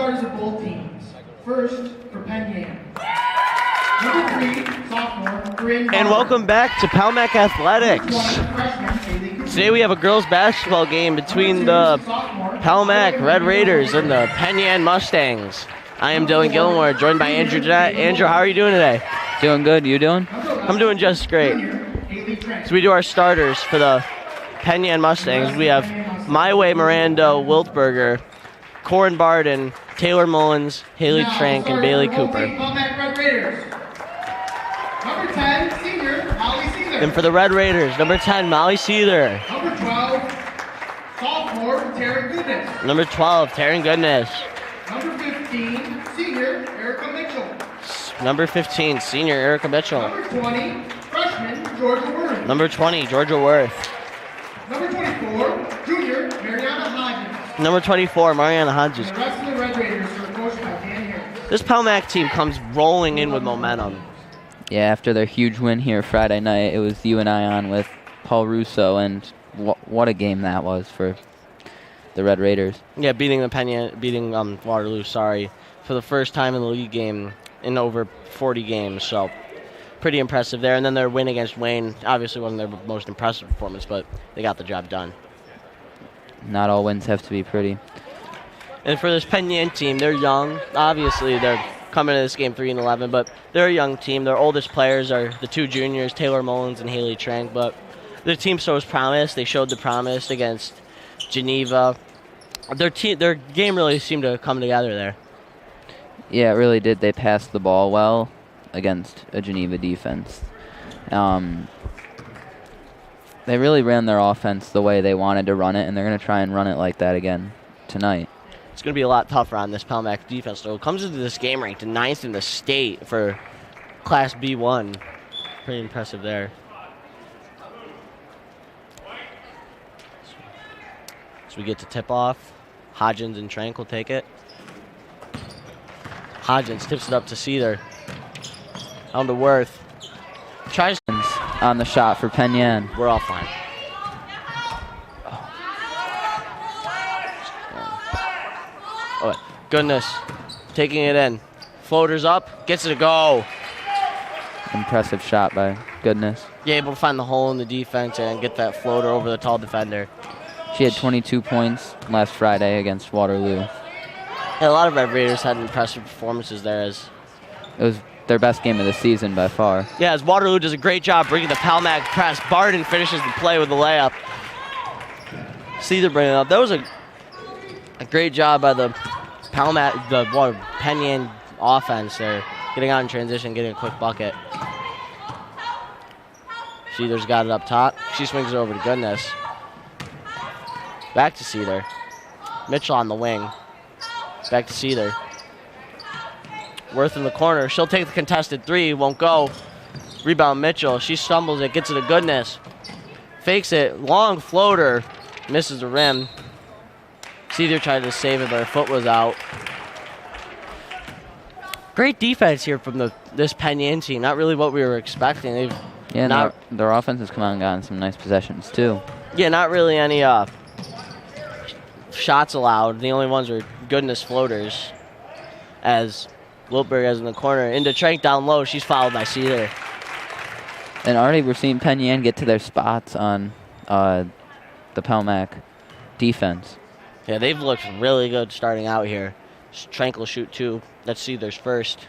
starters of both teams. First, for Penn. Number 3, sophomore, Corinne. And welcome back to Palmac Athletics. Today we have a girls basketball game between the Palmac Red Raiders and the Penn Mustangs. I am Dylan Gilmore, joined by Andrew Jeanette. Andrew, how are you doing today? Doing good. You doing? I'm doing just great. So we do our starters for the Penn Mustangs. We have Myway Miranda Wiltberger, Corin Barden, Taylor Mullins, Haley Trank, and Bailey Cooper. Number 10, senior, Molly Seether. And for the Red Raiders, number 10, Molly Seether. Number 12, sophomore, Taryn Goodness. Number 12, Taryn Goodness. Number 15, senior, Erica Mitchell. Number 15, senior, Erica Mitchell. Number 20, freshman, Georgia Worth. Number 20, Georgia Worth. Number 24, junior, Mariana Hodges. Number 24, Mariana Hodges. And the rest of the Red Raiders are coached by Dan Harris. This Palmac team comes rolling in with momentum. Yeah, after their huge win here Friday night, it was you and I on with Paul Russo, and what a game that was for the Red Raiders. Yeah, beating Waterloo, for the first time in the league game in over 40 games, so pretty impressive there. And then their win against Wayne obviously wasn't their most impressive performance, but they got the job done. Not all wins have to be pretty. And for this Penn team, they're young. Obviously, they're coming into this game 3-11, but they're a young team. Their oldest players are the two juniors, Taylor Mullins and Haley Trank, but their team shows promise. They showed the promise against Geneva. Their game really seemed to come together there. Yeah, it really did. They passed the ball well against a Geneva defense. They really ran their offense the way they wanted to run it, and they're going to try and run it like that again tonight. It's going to be a lot tougher on this Palmac defense, though. It comes into this game ranked 9th in the state for Class B1. Pretty impressive there. So we get to tip off. Hodgins and Trank will take it. Hodgins tips it up to Seether. On to Worth. Tries on the shot for Penn. We're all fine. Oh, Goodness. Taking it in. Floaters up. Gets it to go. Impressive shot by Goodness. Yeah, able to find the hole in the defense and get that floater over the tall defender. She had 22 points last Friday against Waterloo. Yeah, a lot of Red Raiders had impressive performances there. It was their best game of the season by far. Yeah, as Waterloo does a great job bringing the Palmac press. Barden finishes the play with the layup. Seether bringing it up. That was a great job by the Penn offense there. Getting out in transition, getting a quick bucket. Seether's got it up top. She swings it over to Goodness. Back to Seether. Mitchell on the wing. Back to Seether. Worth in the corner. She'll take the contested three. Won't go. Rebound Mitchell. She stumbles it. Gets it to Goodness. Fakes it. Long floater. Misses the rim. Seether tried to save it, but her foot was out. Great defense here from this Penn team. Not really what we were expecting. Their offense has come out and gotten some nice possessions too. Yeah, not really any shots allowed. The only ones were Goodness floaters. As Wiltberg is in the corner. Into Trank down low. She's fouled by Seether. And already we're seeing Penn get to their spots on the Palmac defense. Yeah, they've looked really good starting out here. Trank will shoot two. That's Seether's first.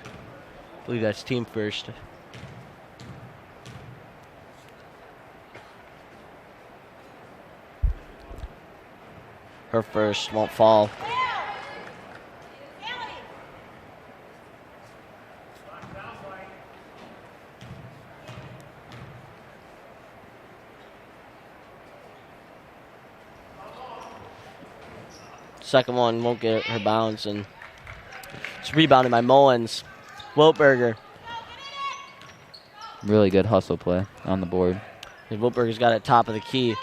I believe that's team first. Her first won't fall. Second one won't get her bounce, and it's rebounded by Mullins. Wiltberger. Really good hustle play on the board. And Wiltberger's got it top of the key.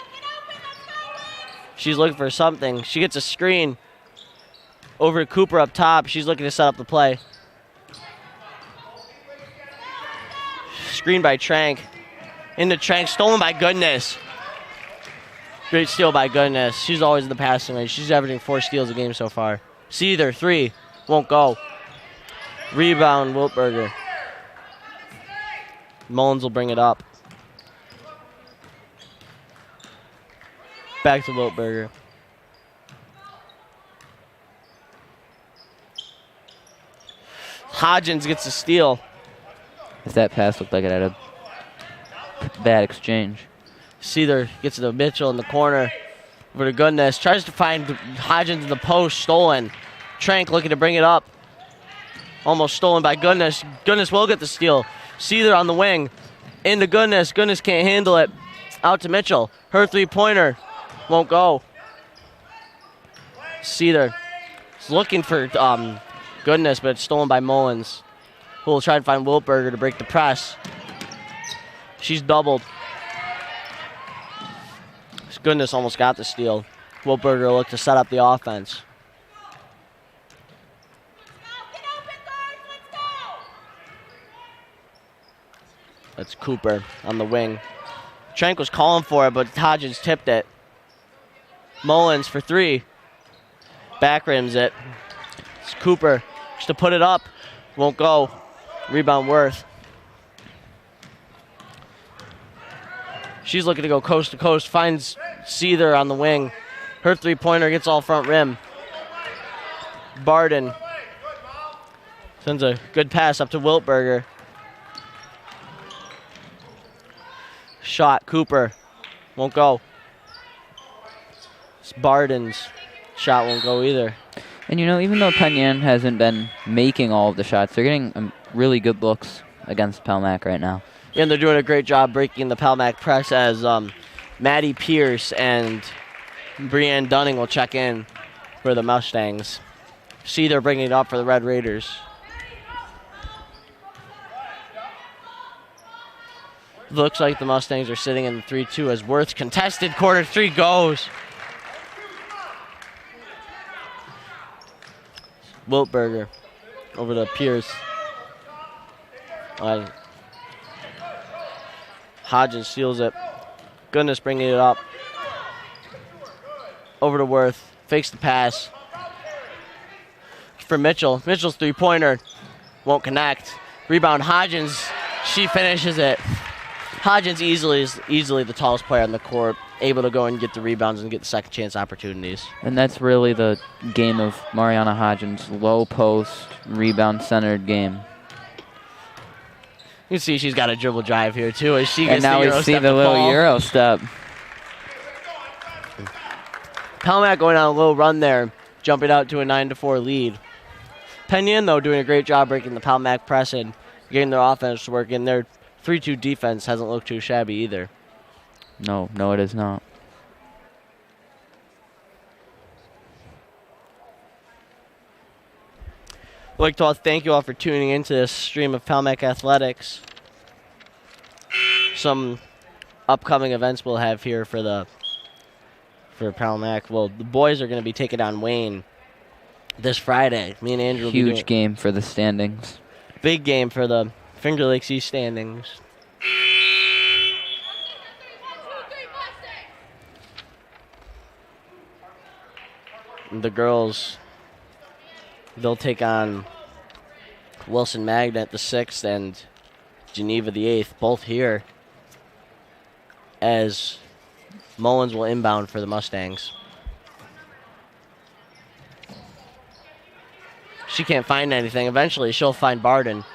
She's looking for something. She gets a screen over to Cooper up top. She's looking to set up the play. Screen by Trank. Into Trank, stolen by Goodness. Great steal by Goodness. She's always in the passing lane. She's averaging 4 steals a game so far. Seether, 3. Won't go. Rebound, Wiltberger. Mullins will bring it up. Back to Wiltberger. Hodgins gets a steal. If that pass looked like it had a bad exchange. Seether gets it to Mitchell in the corner. Over to Goodness. Tries to find Hodgins in the post. Stolen. Trank looking to bring it up. Almost stolen by Goodness. Goodness will get the steal. Seether on the wing. Into Goodness. Goodness can't handle it. Out to Mitchell. Her three-pointer won't go. Seether is looking for Goodness, but it's stolen by Mullins, who will try to find Wiltberger to break the press. She's doubled. Goodness almost got the steal. Wiltberger will look to set up the offense. That's Cooper on the wing. Trank was calling for it, but Hodgins tipped it. Mullins for three. Back rims it. It's Cooper just to put it up. Won't go. Rebound Worth. She's looking to go coast to coast. Finds Seether on the wing. Her three-pointer gets all front rim. Barden sends a good pass up to Wiltberger. Shot, Cooper. Won't go. It's Barden's shot won't go either. And even though Penn hasn't been making all of the shots, they're getting really good looks against Palmac right now. And they're doing a great job breaking the Palmac press as Maddie Pierce and Breanne Dunning will check in for the Mustangs. See, they're bringing it up for the Red Raiders. Looks like the Mustangs are sitting in the 3-2 as Worth's contested quarter three goes. Wiltberger over to Pierce. Hodgins steals it. Goodness bringing it up. Over to Worth. Fakes the pass. For Mitchell. Mitchell's three-pointer won't connect. Rebound Hodgins. She finishes it. Hodgins easily the tallest player on the court, able to go and get the rebounds and get the second chance opportunities. And that's really the game of Mariana Hodgins, low post, rebound centered game. You can see she's got a dribble drive here too as she gets and now the Euro we see step the to little Paul. Euro step. Palmac going on a little run there, jumping out to a 9-4 lead. Penn, though, doing a great job breaking the Palmac press and getting their offense to work in. Their 3-2 defense hasn't looked too shabby either. No, it is not. I'd like to thank you all for tuning into this stream of Palmac Athletics. Some upcoming events we'll have here for Palmac. Well, the boys are going to be taking on Wayne this Friday. Me and Andrew will be Huge game for the standings. Big game for the Finger Lakes East standings. The girls, they'll take on Wilson Magnet the 6th and Geneva the 8th, both here, as Mullins will inbound for the Mustangs. She can't find anything. Eventually, she'll find Barden,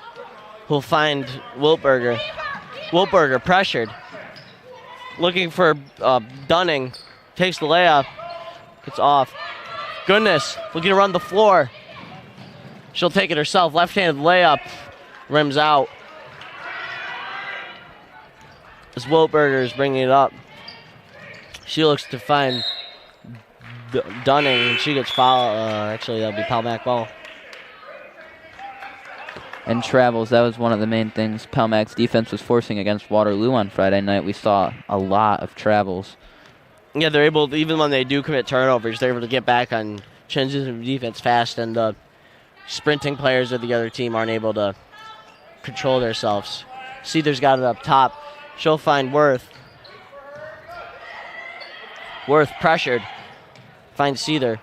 who'll find Wiltberger. Wiltberger pressured. Looking for Dunning. Takes the layup. It's off. Goodness, looking to run the floor. She'll take it herself. Left-handed layup. Rims out. As Wiltberger is bringing it up. She looks to find Dunning, and she gets fouled. Actually, that'll be Palmac ball. And travels, that was one of the main things Palmac's defense was forcing against Waterloo on Friday night. We saw a lot of travels. Yeah, they're able to, even when they do commit turnovers, they're able to get back on changes of defense fast, and the sprinting players of the other team aren't able to control themselves. Seether's got it up top. She'll find Worth. Worth pressured. Finds Seether.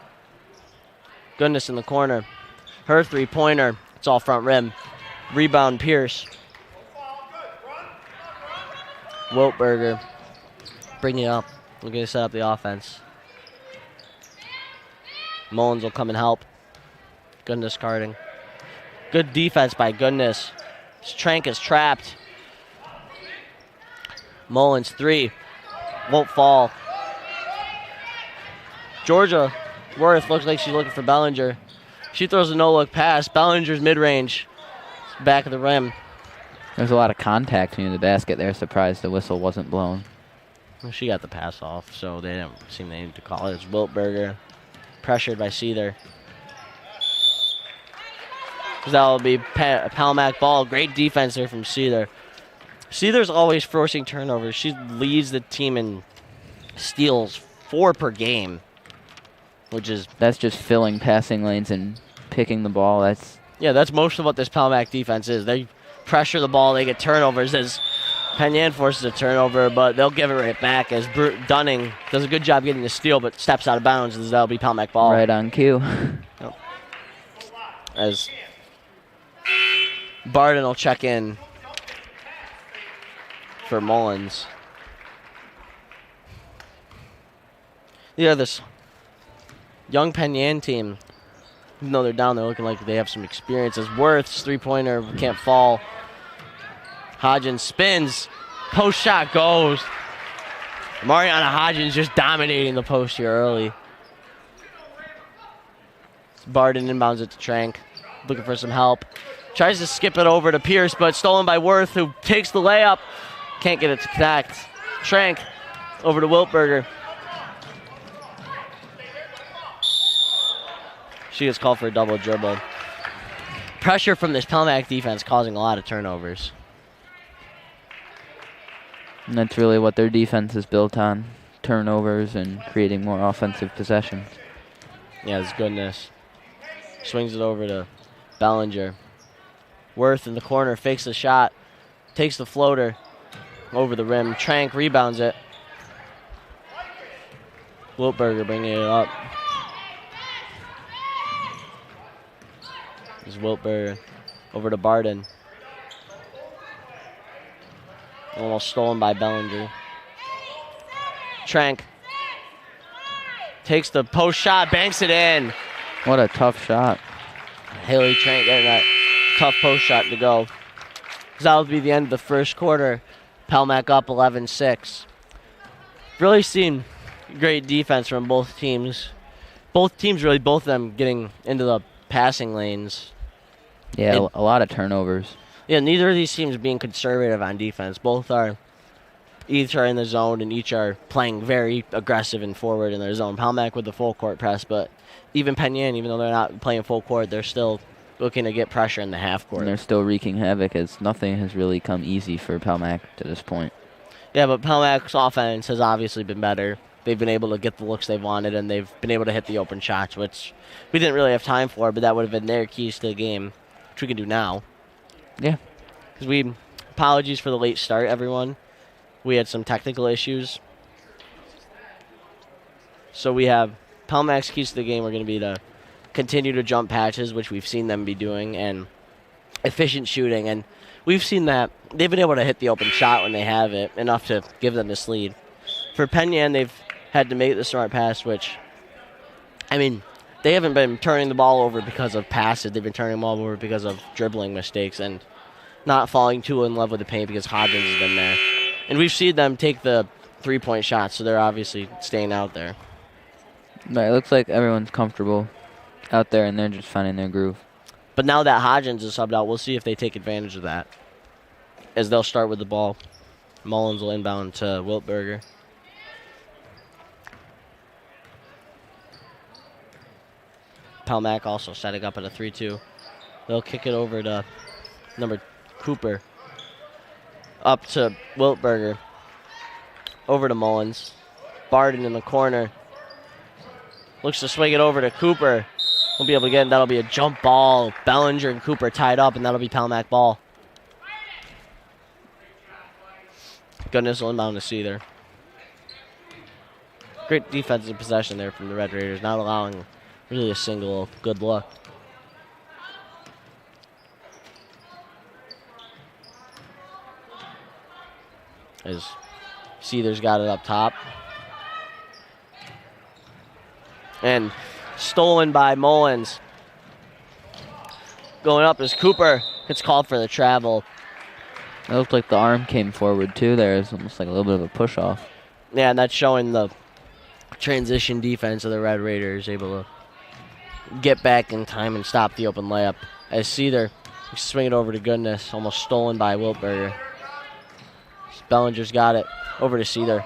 Goodness in the corner. Her three-pointer. It's all front rim. Rebound, Pierce. Wiltberger bringing it up. We're going to set up the offense. Mullins will come and help. Goodness guarding. Good defense by Goodness. Trank is trapped. Mullins 3. Won't fall. Georgia Worth looks like she's looking for Bellinger. She throws a no-look pass. Bellinger's mid-range. Back of the rim. There's a lot of contact near the basket there. Surprised the whistle wasn't blown. Well, she got the pass off, so they didn't seem they need to call it. It's Wiltberger. Pressured by Seether. That will be Palmac ball. Great defense there from Seether. Seether's always forcing turnovers. She leads the team in steals, 4 per game, which is... That's just filling passing lanes and picking the ball. That's most of what this Palmac defense is. They pressure the ball, they get turnovers as Penn Yan forces a turnover, but they'll give it right back as Dunning does a good job getting the steal, but steps out of bounds as that'll be Palmac ball. Right on cue. Yep. As Barden will check in for Mullins. Yeah, this young Penn Yan team, even though they're down, they're looking like they have some experience. As Worth's three-pointer can't fall. Hodgins spins. Post shot goes. Mariana Hodgins just dominating the post here early. Barden inbounds it to Trank. Looking for some help. Tries to skip it over to Pierce, but stolen by Worth, who takes the layup. Can't get it to connect. Trank over to Wiltberger. She gets called for a double dribble. Pressure from this Palmac defense causing a lot of turnovers. And that's really what their defense is built on. Turnovers and creating more offensive possessions. Yeah, it's Goodness. Swings it over to Bellinger. Worth in the corner, fakes the shot. Takes the floater over the rim. Trank rebounds it. Wiltberger bringing it up. This is Wiltberger over to Barden. Almost stolen by Bellinger. Trank takes the post shot, banks it in. What a tough shot. Haley Trank getting that tough post shot to go. That will be the end of the first quarter. Palmac up 11-6. Really seen great defense from both teams. Both teams really, both of them getting into the passing lanes. Yeah, a lot of turnovers. Yeah, neither of these teams being conservative on defense. Both are, each are in the zone and each are playing very aggressive and forward in their zone. Palmac with the full court press, but even Penn Yan, even though they're not playing full court, they're still looking to get pressure in the half court. And they're still wreaking havoc as nothing has really come easy for Palmac to this point. Yeah, but Palmac's offense has obviously been better. They've been able to get the looks they've wanted, and they've been able to hit the open shots, which we didn't really have time for, but that would have been their keys to the game, which we can do now. Yeah. Because apologies for the late start, everyone. We had some technical issues. So we have Palmac's keys to the game are going to be to continue to jump patches, which we've seen them be doing, and efficient shooting. And we've seen that they've been able to hit the open shot when they have it, enough to give them this lead. For Penn Yan, they've had to make the smart pass, which, I mean, they haven't been turning the ball over because of passes. They've been turning the ball over because of dribbling mistakes and not falling too in love with the paint because Hodgins has been there. And we've seen them take the three-point shots, so they're obviously staying out there. But it looks like everyone's comfortable out there, and they're just finding their groove. But now that Hodgins is subbed out, we'll see if they take advantage of that, as they'll start with the ball. Mullins will inbound to Wiltberger. Palmac also setting up at a 3-2. They'll kick it over to number Cooper. Up to Wiltberger. Over to Mullins. Barden in the corner. Looks to swing it over to Cooper. Won't be able to get it. That'll be a jump ball. Bellinger and Cooper tied up, and that'll be Palmac ball. Goodness will inbound to Seether. Great defensive possession there from the Red Raiders, not allowing really a single good look. As Seether's got it up top. And stolen by Mullins. Going up is Cooper. Gets called for the travel. It looked like the arm came forward too there. It's almost like a little bit of a push off. Yeah, and that's showing the transition defense of the Red Raiders, able to get back in time and stop the open layup. As Seether swing it over to Goodness, almost stolen by Wiltberger. Bellinger's got it over to Seether.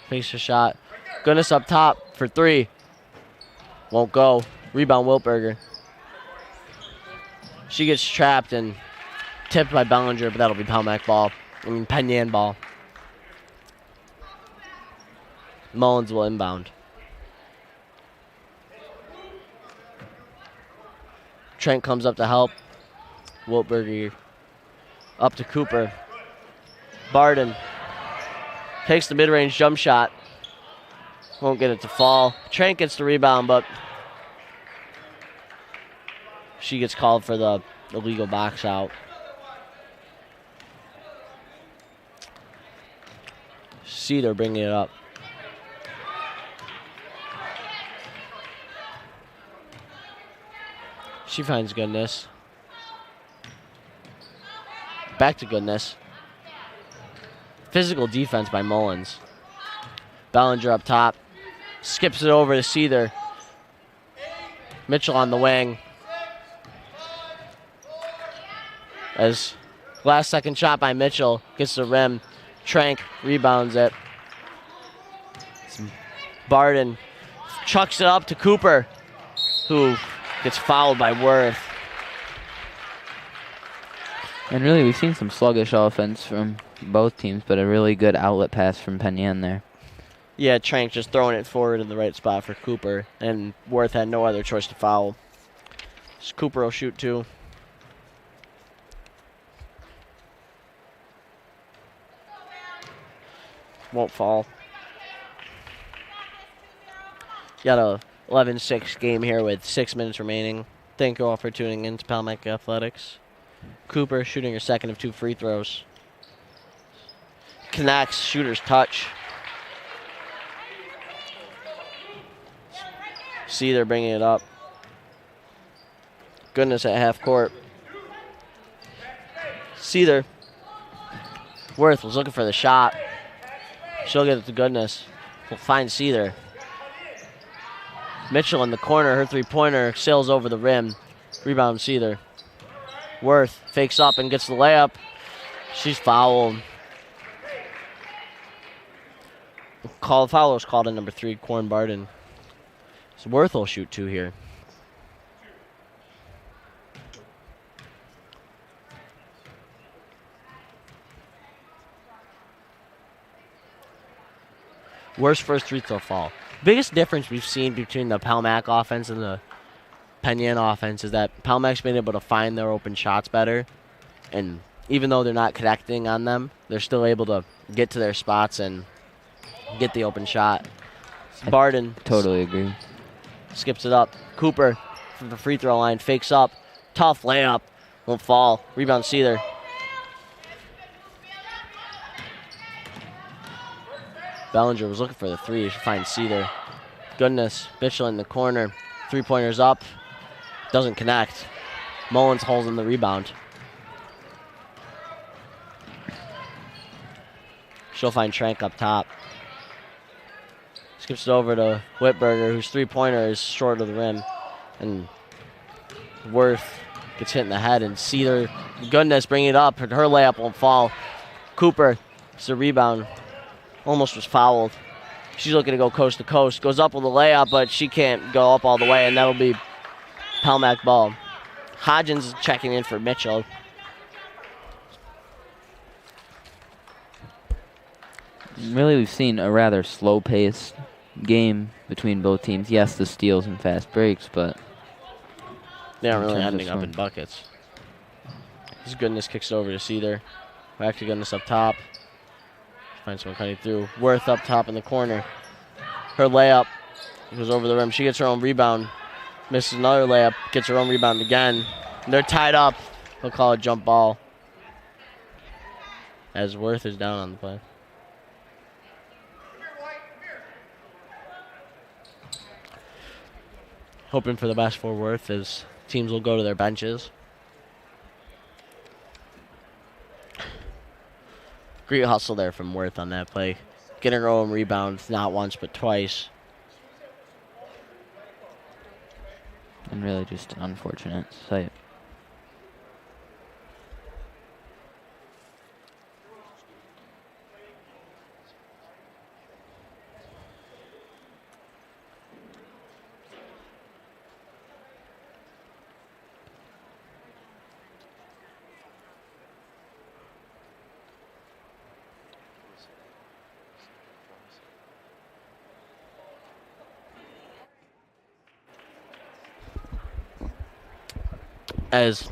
Fakes a shot. Goodness up top for three. Won't go. Rebound Wiltberger. She gets trapped and tipped by Bellinger, but that'll be Penn Yan ball. Mullins will inbound. Trent comes up to help. Wiltberger up to Cooper. Barden takes the mid-range jump shot. Won't get it to fall. Trent gets the rebound, but she gets called for the illegal box out. Seether bringing it up. She finds Goodness. Back to Goodness. Physical defense by Mullins. Bellinger up top. Skips it over to Seether. Mitchell on the wing. As last second shot by Mitchell gets the rim. Trank rebounds it. Barden chucks it up to Cooper, who gets fouled by Worth. And really, we've seen some sluggish offense from both teams, but a really good outlet pass from Penn Yan there. Yeah, Trank just throwing it forward in the right spot for Cooper, and Worth had no other choice to foul. So Cooper will shoot two. Won't fall. Got a 11-6 game here with 6 minutes remaining. Thank you all for tuning in to Palmac Athletics. Cooper shooting her second of 2 free throws. Connects, shooter's touch. Seether bringing it up. Goodness at half court. Seether. Worth was looking for the shot. She'll get it to Goodness. We'll find Seether. Mitchell in the corner. Her three-pointer sails over the rim. Rebound Seether. Worth fakes up and gets the layup. She's fouled. Foul was called on number 3, Corn Barden. So Worth will shoot two here. Worst first free throw fall. Biggest difference we've seen between the Palmac offense and the Penn Yan offense is that Palmac's been able to find their open shots better. And even though they're not connecting on them, they're still able to get to their spots and get the open shot. Barden. Totally agree. Skips it up. Cooper from the free throw line. Fakes up. Tough layup. Won't fall. Rebound Seether. Bellinger was looking for the three. She finds Seether. Goodness. Mitchell in the corner. Three-pointers up. Doesn't connect. Mullins holds in the rebound. She'll find Trank up top. Skips it over to Whitberger, whose three-pointer is short of the rim. And Worth gets hit in the head. And Seether, Goodness, bring it up. Her layup won't fall. Cooper, it's a rebound. Almost was fouled. She's looking to go coast to coast. Goes up with a layup, but she can't go up all the way, and that'll be Palmac ball. Hodgins checking in for Mitchell. Really, we've seen a rather slow-paced game between both teams. Yes, the steals and fast breaks, but they aren't really ending up in buckets. This Goodness kicks it over to Seether. Back to Goodness up top. Finds someone cutting through. Worth up top in the corner. Her layup goes over the rim. She gets her own rebound. Misses another layup. Gets her own rebound again. And they're tied up. They'll call it jump ball. As Worth is down on the play. hoping for the best for Worth as teams will go to their benches. Great hustle there from Worth on that play. Getting her own rebounds, not once but twice. And really just an unfortunate sight. As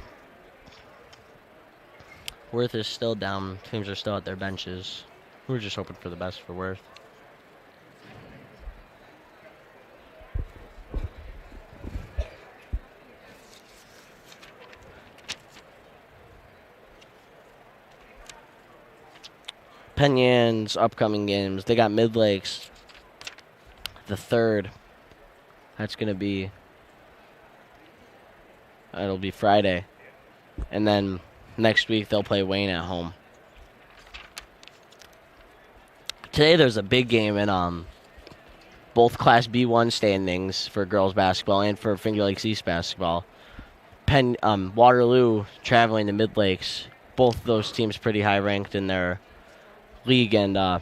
Worth is still down, teams are still at their benches. We're just hoping for the best for Worth. Penn Yan's upcoming games, they got Mid Lakes the 3rd. That's going to be, it'll be Friday. And then next week they'll play Wayne at home. Today there's a big game in both Class B1 standings for girls basketball and for Finger Lakes East basketball. Penn, Waterloo traveling to Mid Lakes. Both those teams pretty high ranked in their league and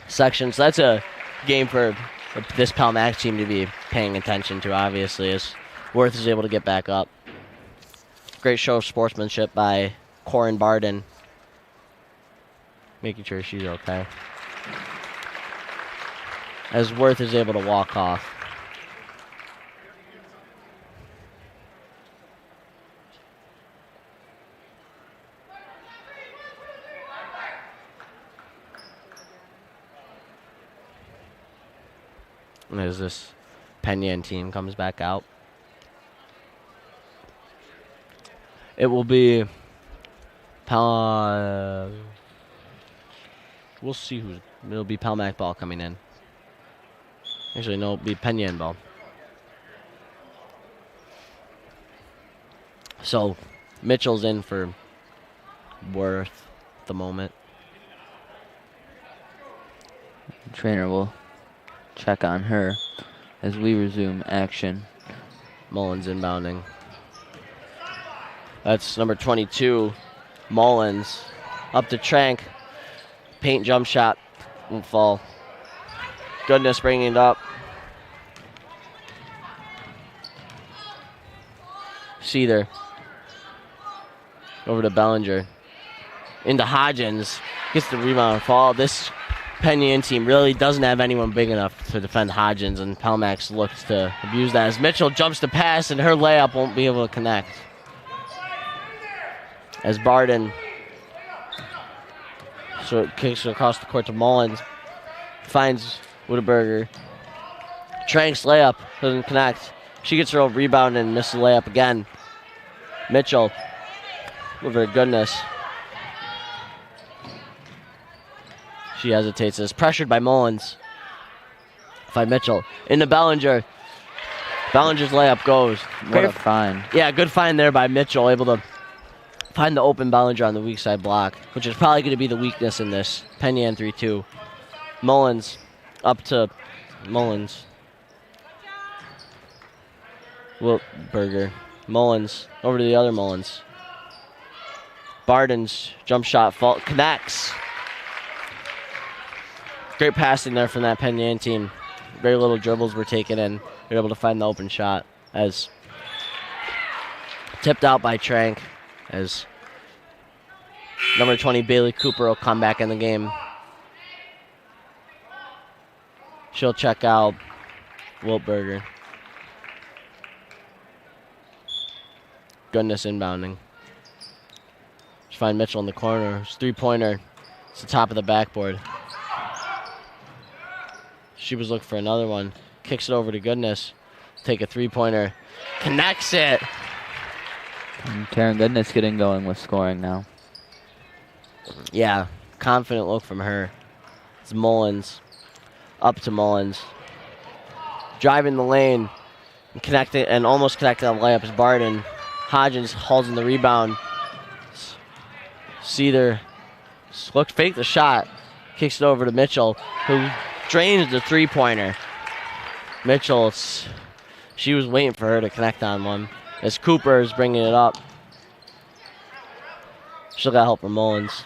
section. So that's a game for this Palmac team to be paying attention to, obviously, as Worth is able to get back up. Great show of sportsmanship by Corin Barden, making sure she's okay, as Worth is able to walk off. And as this Penn Yan team comes back out, it will be we'll see who's, it'll be Palmac ball coming in. Actually, no, it'll be Penn Yan ball. So Mitchell's in for Worth at the moment. The trainer will check on her as we resume action. Mullins inbounding. That's number 22, Mullins. Up to Trank. Paint jump shot. Won't fall. Goodness bringing it up. Seether. Over to Bellinger. Into Hodgins. Gets the rebound and fall. This Penn Yan team really doesn't have anyone big enough to defend Hodgins, and Palmax looks to abuse that as Mitchell jumps to pass and her layup won't be able to connect. As Barden kicks it across the court to Mullins. Finds Wittenberger. Trank's layup doesn't connect. She gets her own rebound and misses the layup again. Mitchell with her goodness. She hesitates. Is pressured by Mullins. By Mitchell. Into Bellinger. Bellinger's layup goes. What a find. Yeah, good find there by Mitchell. Able to find the open Bellinger on the weak side block, which is probably going to be the weakness in this. Penn Yan 3-2. Mullins up to Mullins. Wiltberger. Mullins over to the other Mullins. Barden's jump shot connects. Great passing there from that Penn Yan team. Very little dribbles were taken in. They're able to find the open shot as tipped out by Trank, as number 20 Bailey Cooper will come back in the game. She'll check out Wiltberger. Goodness inbounding. She find Mitchell in the corner. It's three-pointer. It's the top of the backboard. She was looking for another one. Kicks it over to Goodness. Take a three-pointer. Connects it. And Karen Goodness getting going with scoring now. Yeah, confident look from her. It's Mullins. Up to Mullins. Driving the lane. Connecting and almost connecting on the layup is Barden. Hodgins holds in the rebound. Seether looks fake the shot, kicks it over to Mitchell, who drains the three-pointer. Mitchell, she was waiting for her to connect on one. As Cooper is bringing it up. She'll got help from Mullins.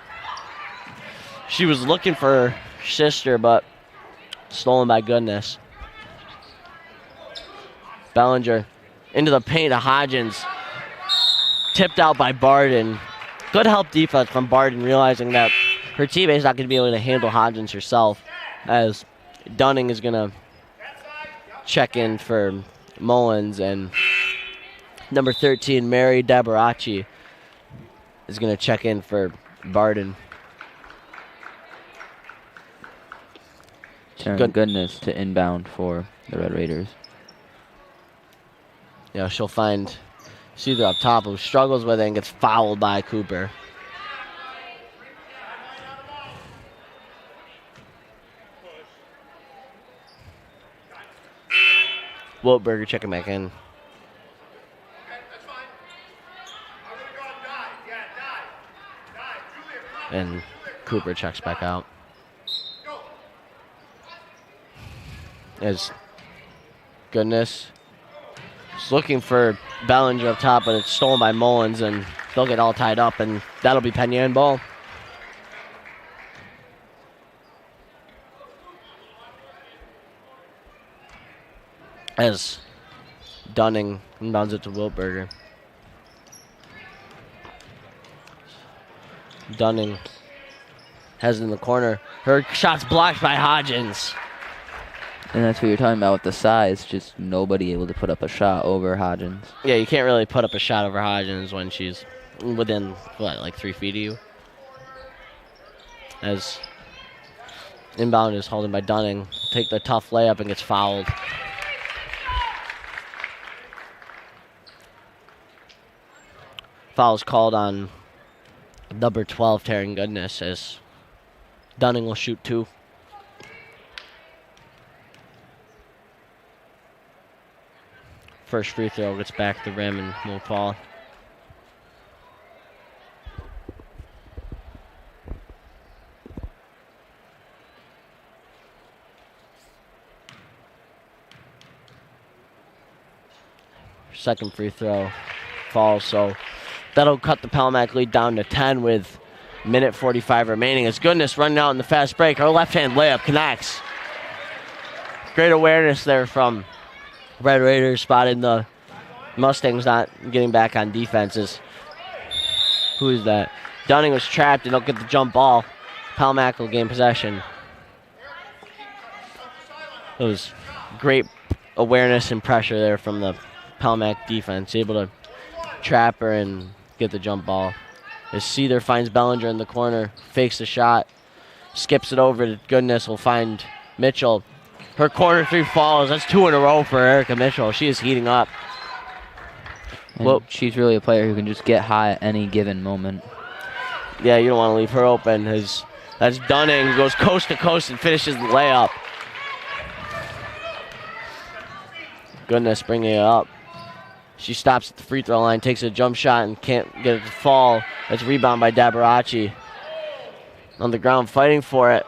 She was looking for her sister, but stolen by Goodness. Bellinger into the paint of Hodgins. Tipped out by Barden. Good help defense from Barden, realizing that her teammate's not going to be able to handle Hodgins herself, as Dunning is going to check in for Mullins, and number 13, Mary Dabarachi, is going to check in for Barden. Goodness to inbound for the Red Raiders. Yeah, she'll find Seether up top, who struggles with it and gets fouled by Cooper. Wiltberger checking back in. And Cooper checks back out. As Goodness is looking for Bellinger up top, but it's stolen by Mullins, and they'll get all tied up, and that'll be Penn Yan ball. As Dunning inbounds it to Wiltberger. Dunning has it in the corner. Her shot's blocked by Hodgins. And that's what you're talking about with the size. Just nobody able to put up a shot over Hodgins. Yeah, you can't really put up a shot over Hodgins when she's within, what, like 3 feet of you? As inbound is holding by Dunning. Take the tough layup and gets fouled. Foul's called on number 12, Taryn Goodness, as Dunning will shoot 2. First free throw gets back to the rim and won't fall. Second free throw falls, so that'll cut the Palmac lead down to 10 with minute 45 remaining. As Goodness running out in the fast break. Her left-hand layup connects. Great awareness there from Red Raiders, spotted the Mustangs not getting back on defenses. Who is that? Dunning was trapped and they'll get the jump ball. Palmac will gain possession. It was great awareness and pressure there from the Palmac defense, able to trap her and get the jump ball. As Seether finds Bellinger in the corner, fakes the shot, skips it over to Goodness, will find Mitchell. Her corner 3 falls. That's 2 in a row for Erica Mitchell. She is heating up. Well, she's really a player who can just get high at any given moment. Yeah, you don't want to leave her open. That's Dunning, who goes coast to coast and finishes the layup. Goodness bringing it up. She stops at the free throw line, takes a jump shot, and can't get it to fall. That's a rebound by Dabarachi. On the ground, fighting for it.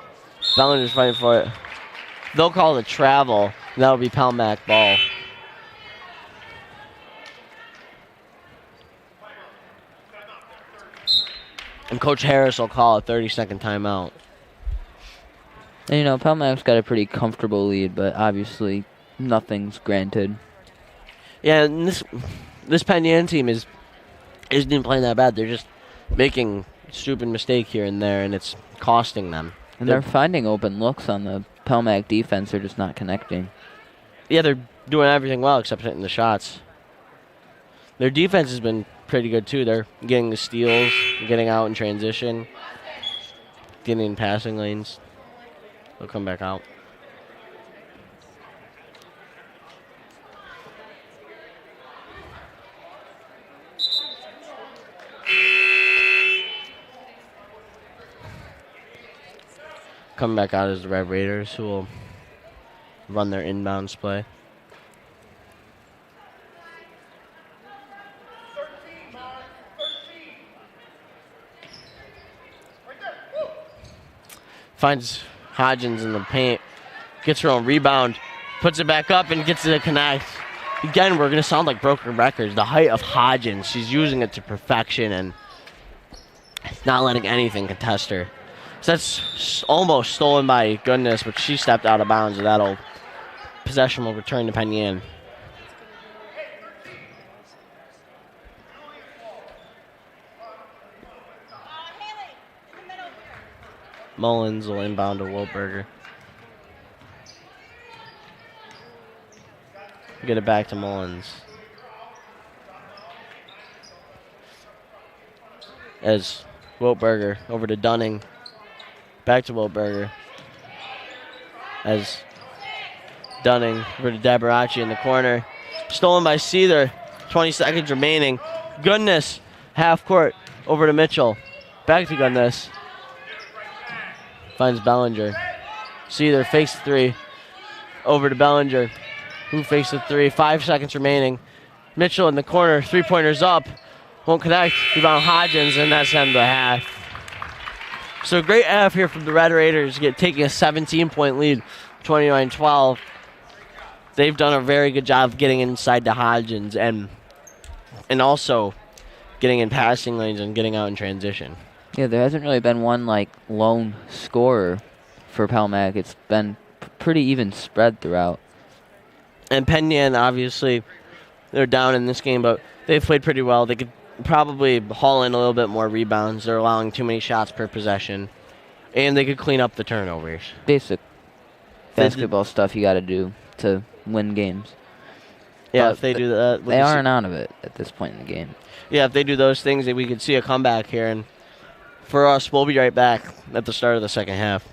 Bellinger's fighting for it. They'll call it a travel, and that'll be Palmac ball. And Coach Harris will call a 30-second timeout. And, you know, Palmac's got a pretty comfortable lead, but obviously nothing's granted. Yeah, and this Penn Yan team isn't even playing that bad. They're just making stupid mistake here and there, and it's costing them. And they're finding open looks on the Palmac defense. They're just not connecting. Yeah, they're doing everything well except hitting the shots. Their defense has been pretty good, too. They're getting the steals, getting out in transition, getting in passing lanes. They'll come back out. Coming back out is the Red Raiders, who will run their inbounds play. Finds Hodgins in the paint. Gets her own rebound. Puts it back up and gets it to connect. Again, we're going to sound like broken records. The height of Hodgins, she's using it to perfection and not letting anything contest her. So that's almost stolen by Goodness, but she stepped out of bounds. And that'll possession will return to Penn Yan. Mullins will inbound to Wiltberger. Get it back to Mullins. As Wiltberger over to Dunning. Back to Wiltberger. As Dunning over to Dabarachi in the corner. Stolen by Seether. 20 seconds remaining. Goodness. Half court over to Mitchell. Back to Goodness. Finds Bellinger. Seether fakes the three. Over to Bellinger. Who fakes the three? 5 seconds remaining. Mitchell in the corner. 3-pointers up. Won't connect. Rebound Hodgins, and that's end of the half. So great half here from the Red Raiders, taking a 17-point lead, 29-12. They've done a very good job of getting inside to Hodgins and also getting in passing lanes and getting out in transition. Yeah, there hasn't really been one like lone scorer for Palmac. It's been pretty even spread throughout. And Penn Yan, obviously, they're down in this game, but they've played pretty well. They could probably haul in a little bit more rebounds. They're allowing too many shots per possession. And they could clean up the turnovers. Basic basketball stuff you got to do to win games. Yeah, But if they do that. They aren't out of it at this point in the game. Yeah, if they do those things, we could see a comeback here. And for us, we'll be right back at the start of the second half.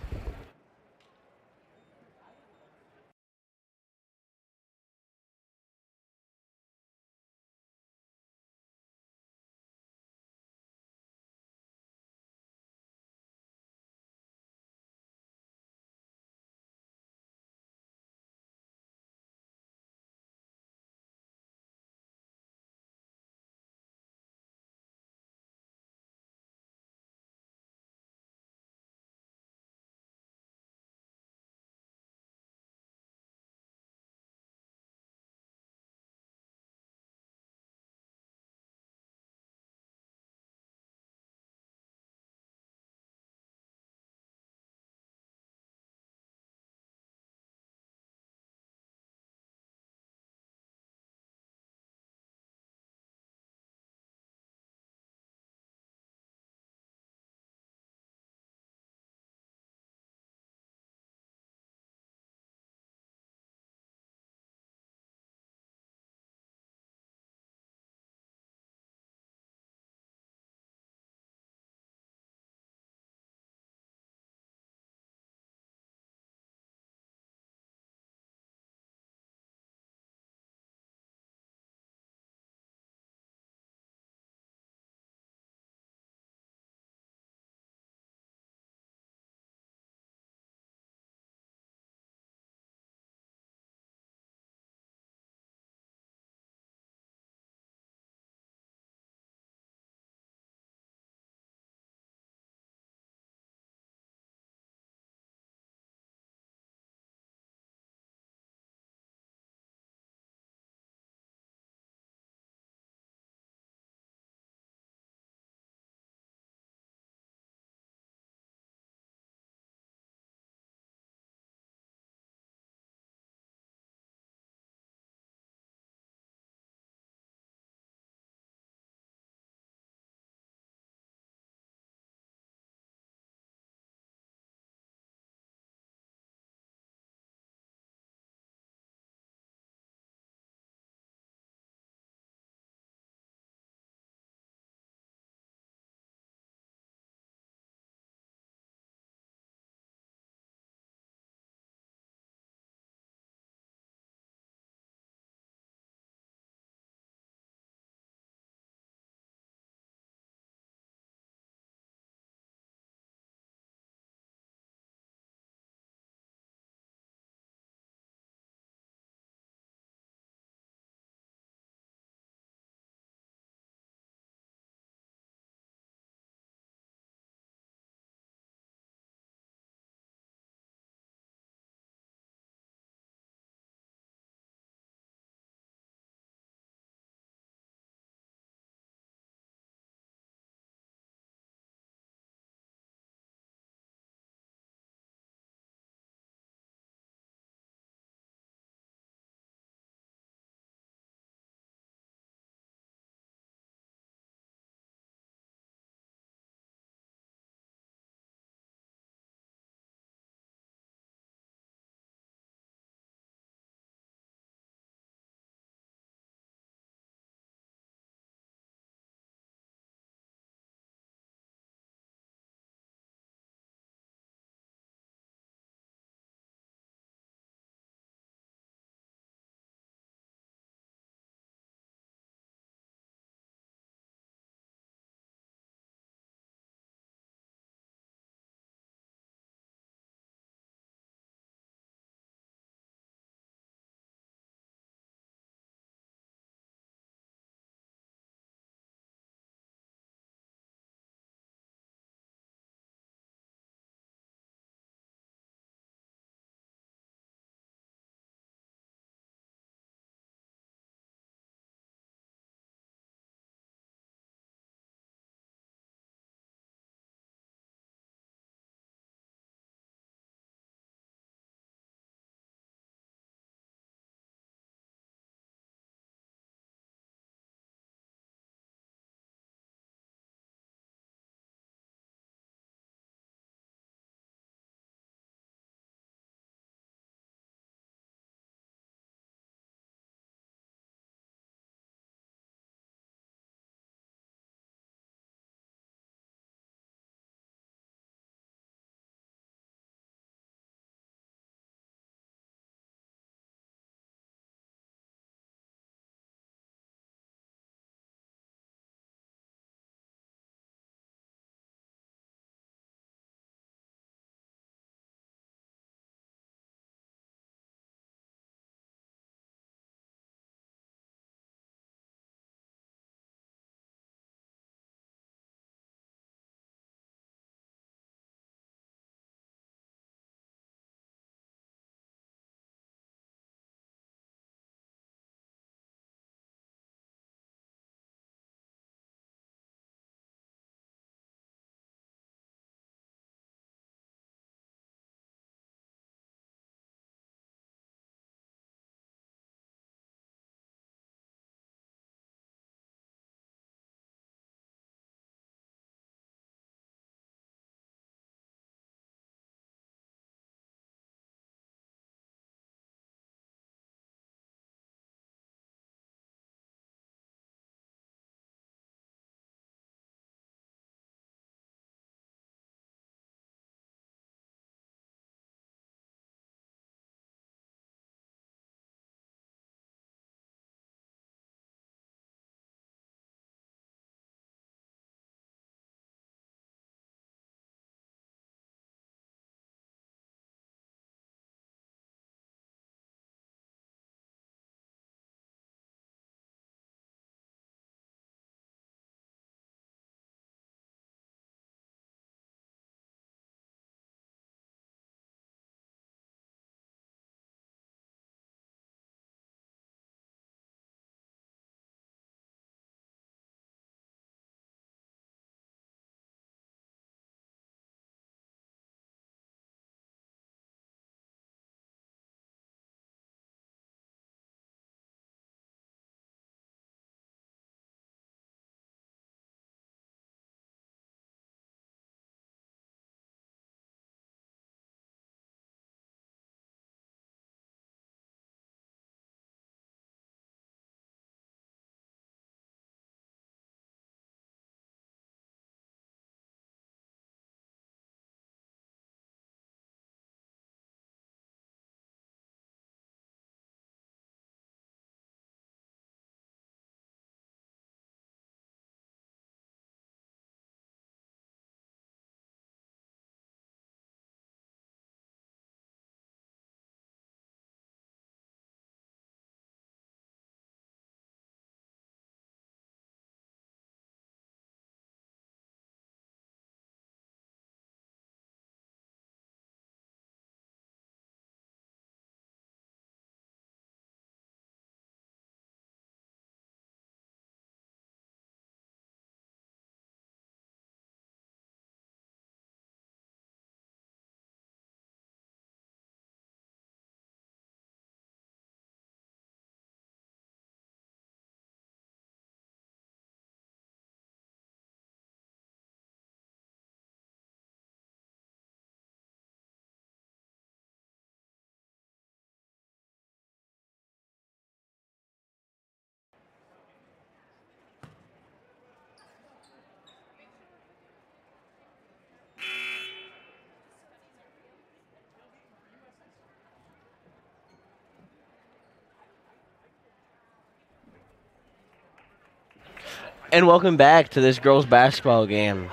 And welcome back to this girls basketball game.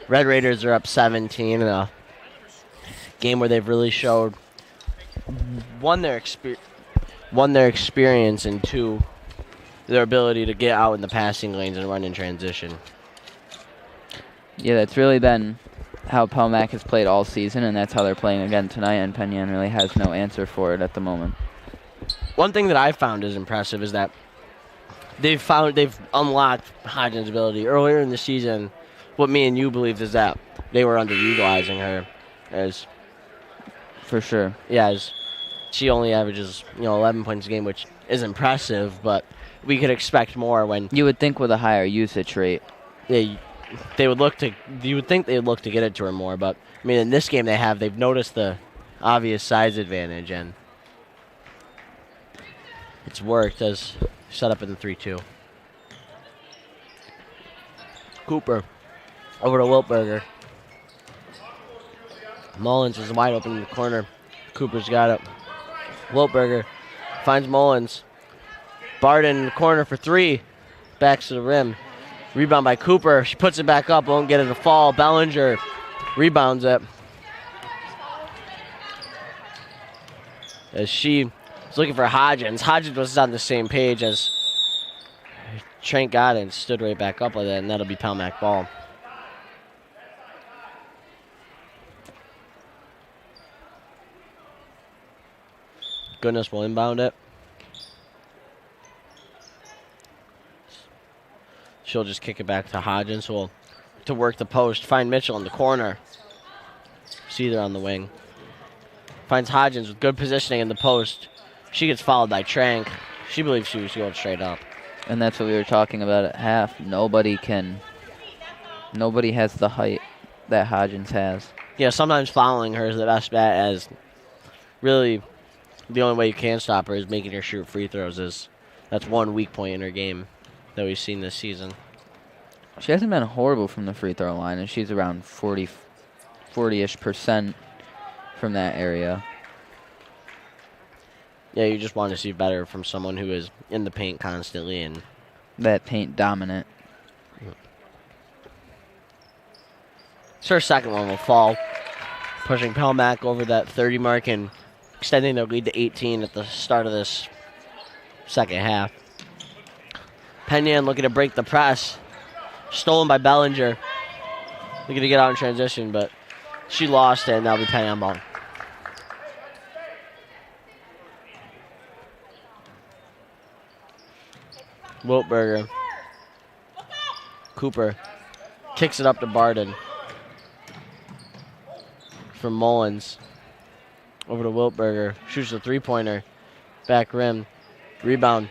Red Raiders are up 17 in a game where they've really showed one their experience, and two their ability to get out in the passing lanes and run in transition. Yeah, that's really been how Pelmac has played all season, and that's how they're playing again tonight, and Penn Yan really has no answer for it at the moment. One thing that I found is impressive is that they've unlocked Hodgins' ability earlier in the season. What me and you believed is that they were underutilizing her, as For sure. as she only averages 11 points a game, which is impressive, but we could expect more when You would think with a higher usage rate. they would look to. You would think they would look to get it to her more, but I mean in this game they've noticed the obvious size advantage, and it's worked as set up in the 3-2. Cooper over to Wiltberger. Mullins is wide open in the corner. Cooper's got it. Wiltberger finds Mullins. Barden in the corner for three. Backs to the rim. Rebound by Cooper. She puts it back up. Won't get it to fall. Bellinger rebounds it. As she is looking for Hodgins. Hodgins was on the same page as Trent got it and stood right back up with it, and that'll be Pelmac ball. Goodness will inbound it. She'll just kick it back to Hodgins, who will to work the post. Find Mitchell in the corner. Seether on the wing. Finds Hodgins with good positioning in the post. She gets fouled by Trank. She believes she was going straight up. And that's what we were talking about at half. Nobody has the height that Hodgins has. Yeah, sometimes fouling her is the best bet, as really the only way you can stop her is making her shoot free throws. That's one weak point in her game that we've seen this season. She hasn't been horrible from the free throw line, and she's around 40-ish% from that area. Yeah, you just want to see better from someone who is in the paint constantly and that paint dominant. So her second one will fall, pushing Pelmac over that 30 mark and extending their lead to 18 at the start of this second half. Penn Yan looking to break the press. Stolen by Bellinger. Looking to get out in transition, but she lost it, and that'll be Penn Yan ball. Wiltberger. Cooper kicks it up to Barden. From Mullins. Over to Wiltberger. Shoots a three-pointer. Back rim. Rebound.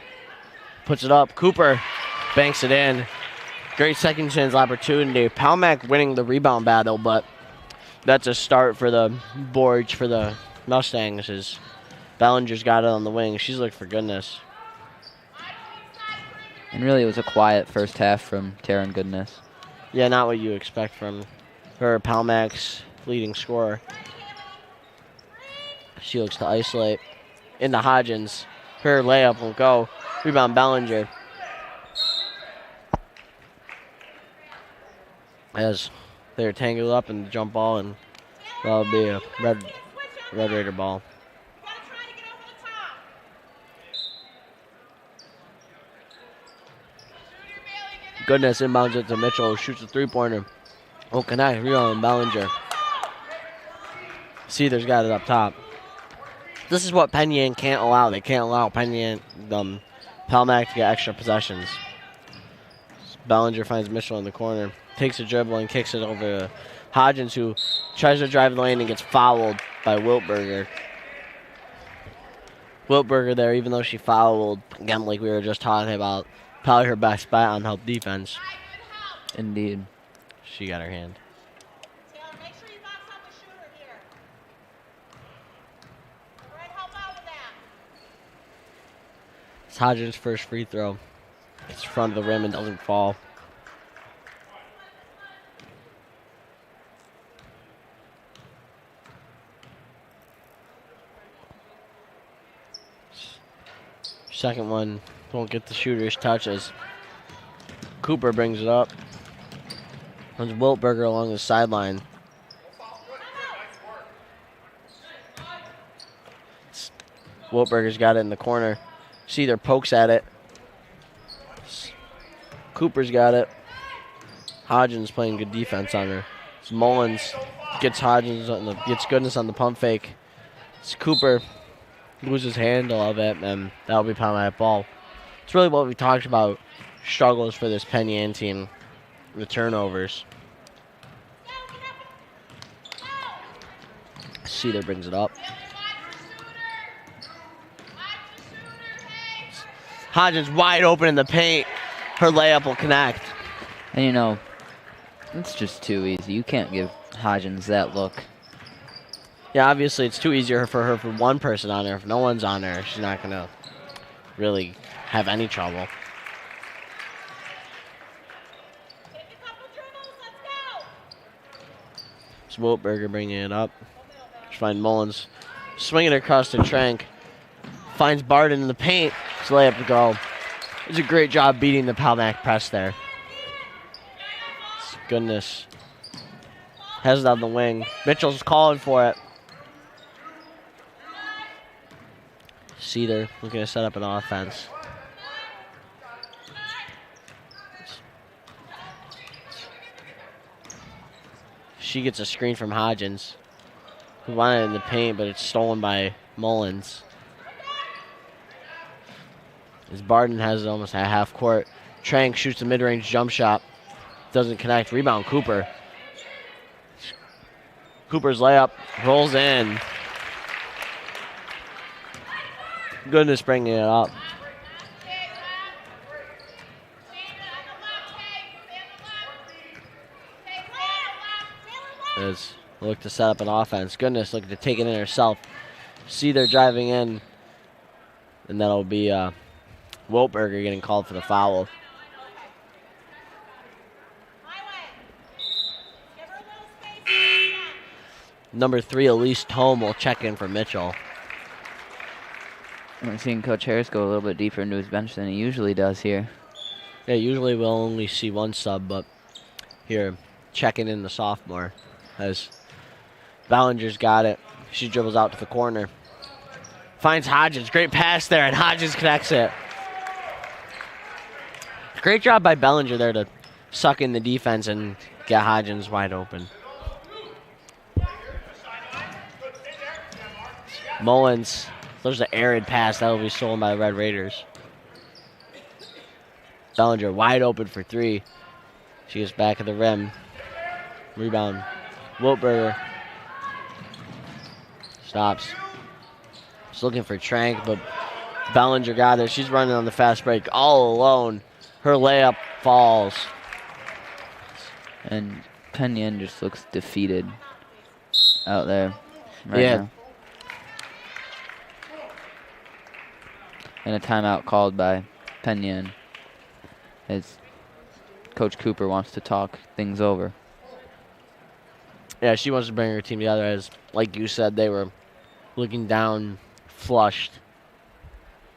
Puts it up. Cooper banks it in. Great second chance opportunity. Pelmac winning the rebound battle, but that's a start for the boards for the Mustangs, as Bellinger's got it on the wing. She's looking for goodness. And really, it was a quiet first half from Taryn Goodness. Yeah, not what you expect from her, Pelmac's leading scorer. She looks to isolate into Hodgins. Her layup will go. Rebound Bellinger. As they're tangled up in the jump ball, and that'll be a Red Raider ball. Goodness inbounds it to Mitchell, who shoots a three-pointer. Oh, can I rebound Bellinger? Seether's got it up top. This is what Penn Yan can't allow. They can't allow Pelmac to get extra possessions. Bellinger finds Mitchell in the corner, takes a dribble and kicks it over to Hodgins, who tries to drive the lane and gets fouled by Wiltberger. Wiltberger there, even though she fouled, again, like we were just talking about, probably her best bet on help defense. Indeed. She got her hand. Taylor, make sure you box out the shooter here. All right, help out with that. It's Hodgins' first free throw. It's in front of the rim and doesn't fall. Second one won't get the shooter's touches. Cooper brings it up. Runs Wiltberger along the sideline. Wiltberger's got it in the corner. Seether pokes at it. Cooper's got it. Hodgins playing good defense on her. It's Mullins gets Hodgins gets Goodness on the pump fake. It's Cooper loses handle of it, and that'll be Palmac ball. It's really what we talked about. Struggles for this Penn Yan team. The turnovers. Seether brings it up. Hodgins wide open in the paint. Her layup will connect. And you know, it's just too easy. You can't give Hodgins that look. Yeah, obviously it's too easier for her for one person on her. If no one's on her, she's not going to really have any trouble. It's Wiltberger bringing it up. Just find Mullins swinging it across to Trank. Finds Barden in the paint. It's layup to go. It's a great job beating the Palmac press there. Goodness. Has it on the wing. Mitchell's calling for it. Seether looking to set up an offense. She gets a screen from Hodgins, who wanted it in the paint, but it's stolen by Mullins. As Barden has it almost at half court. Trank shoots a mid-range jump shot. Doesn't connect. Rebound Cooper. Cooper's layup rolls in. Goodness bringing it up. As look to set up an offense. Goodness looking to take it in herself. Seether driving in. And that'll be Wiltberger getting called for the foul. Number 3, Elise Tome will check in for Mitchell. We're seeing Coach Harris go a little bit deeper into his bench than he usually does here. Yeah, usually we'll only see one sub, but here, checking in the sophomore. As Ballinger's got it. She dribbles out to the corner. Finds Hodgins. Great pass there, and Hodgins connects it. Great job by Bellinger there to suck in the defense and get Hodgins wide open. Mullins. There's an arid pass that will be stolen by the Red Raiders. Bellinger wide open for 3. She gets back at the rim. Rebound. Wiltberger. Stops. She's looking for Trank, but Bellinger got it. She's running on the fast break all alone. Her layup falls. And Penn Yan just looks defeated out there right now. And a timeout called by Penn Yan as Coach Cooper wants to talk things over. Yeah, she wants to bring her team together as, like you said, they were looking down, flushed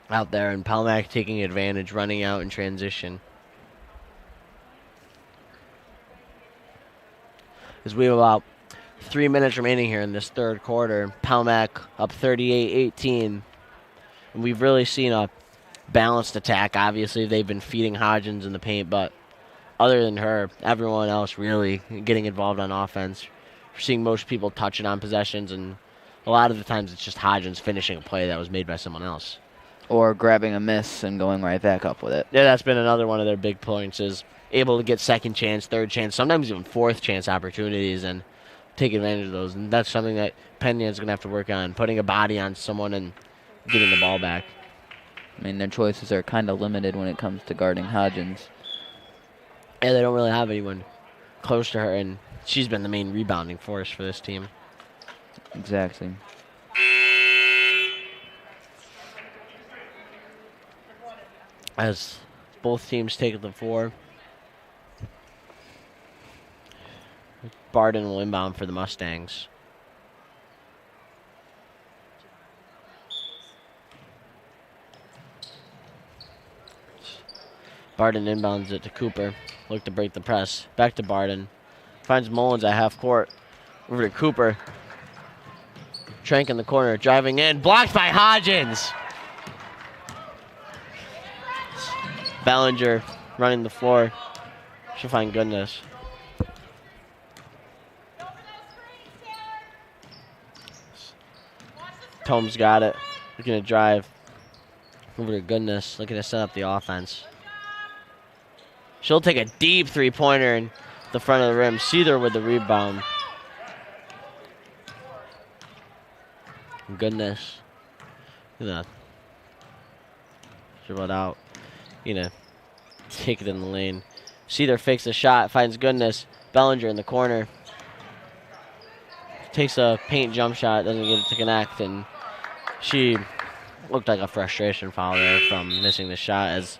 out there, and Palmac taking advantage, running out in transition. As we have about 3 minutes remaining here in this third quarter, Palmac up 38-18. And we've really seen a balanced attack. Obviously, they've been feeding Hodgins in the paint, but other than her, everyone else really getting involved on offense. We're seeing most people touching on possessions, and a lot of the times it's just Hodgins finishing a play that was made by someone else. Or grabbing a miss and going right back up with it. Yeah, that's been another one of their big points, is able to get second chance, third chance, sometimes even fourth chance opportunities and take advantage of those. And that's something that Penn Yan's going to have to work on, putting a body on someone and getting the ball back. I mean, their choices are kind of limited when it comes to guarding Hodgins. Yeah, they don't really have anyone close to her, and she's been the main rebounding force for this team. Exactly. As both teams take the floor, Barden will inbound for the Mustangs. Barden inbounds it to Cooper. Look to break the press. Back to Barden. Finds Mullins at half court. Over to Cooper. Trank in the corner. Driving in. Blocked by Hodgins. Ballinger running the floor. She'll find Goodness. Tome's got it. Looking to drive. Over to Goodness. Looking to set up the offense. She'll take a deep three-pointer in the front of the rim. Seether with the rebound. Goodness. Look at that. Dribble it out. Take it in the lane. Seether fakes the shot. Finds Goodness. Bellinger in the corner. Takes a paint jump shot. Doesn't get it to connect. And she looked like a frustration foul there from missing the shot, as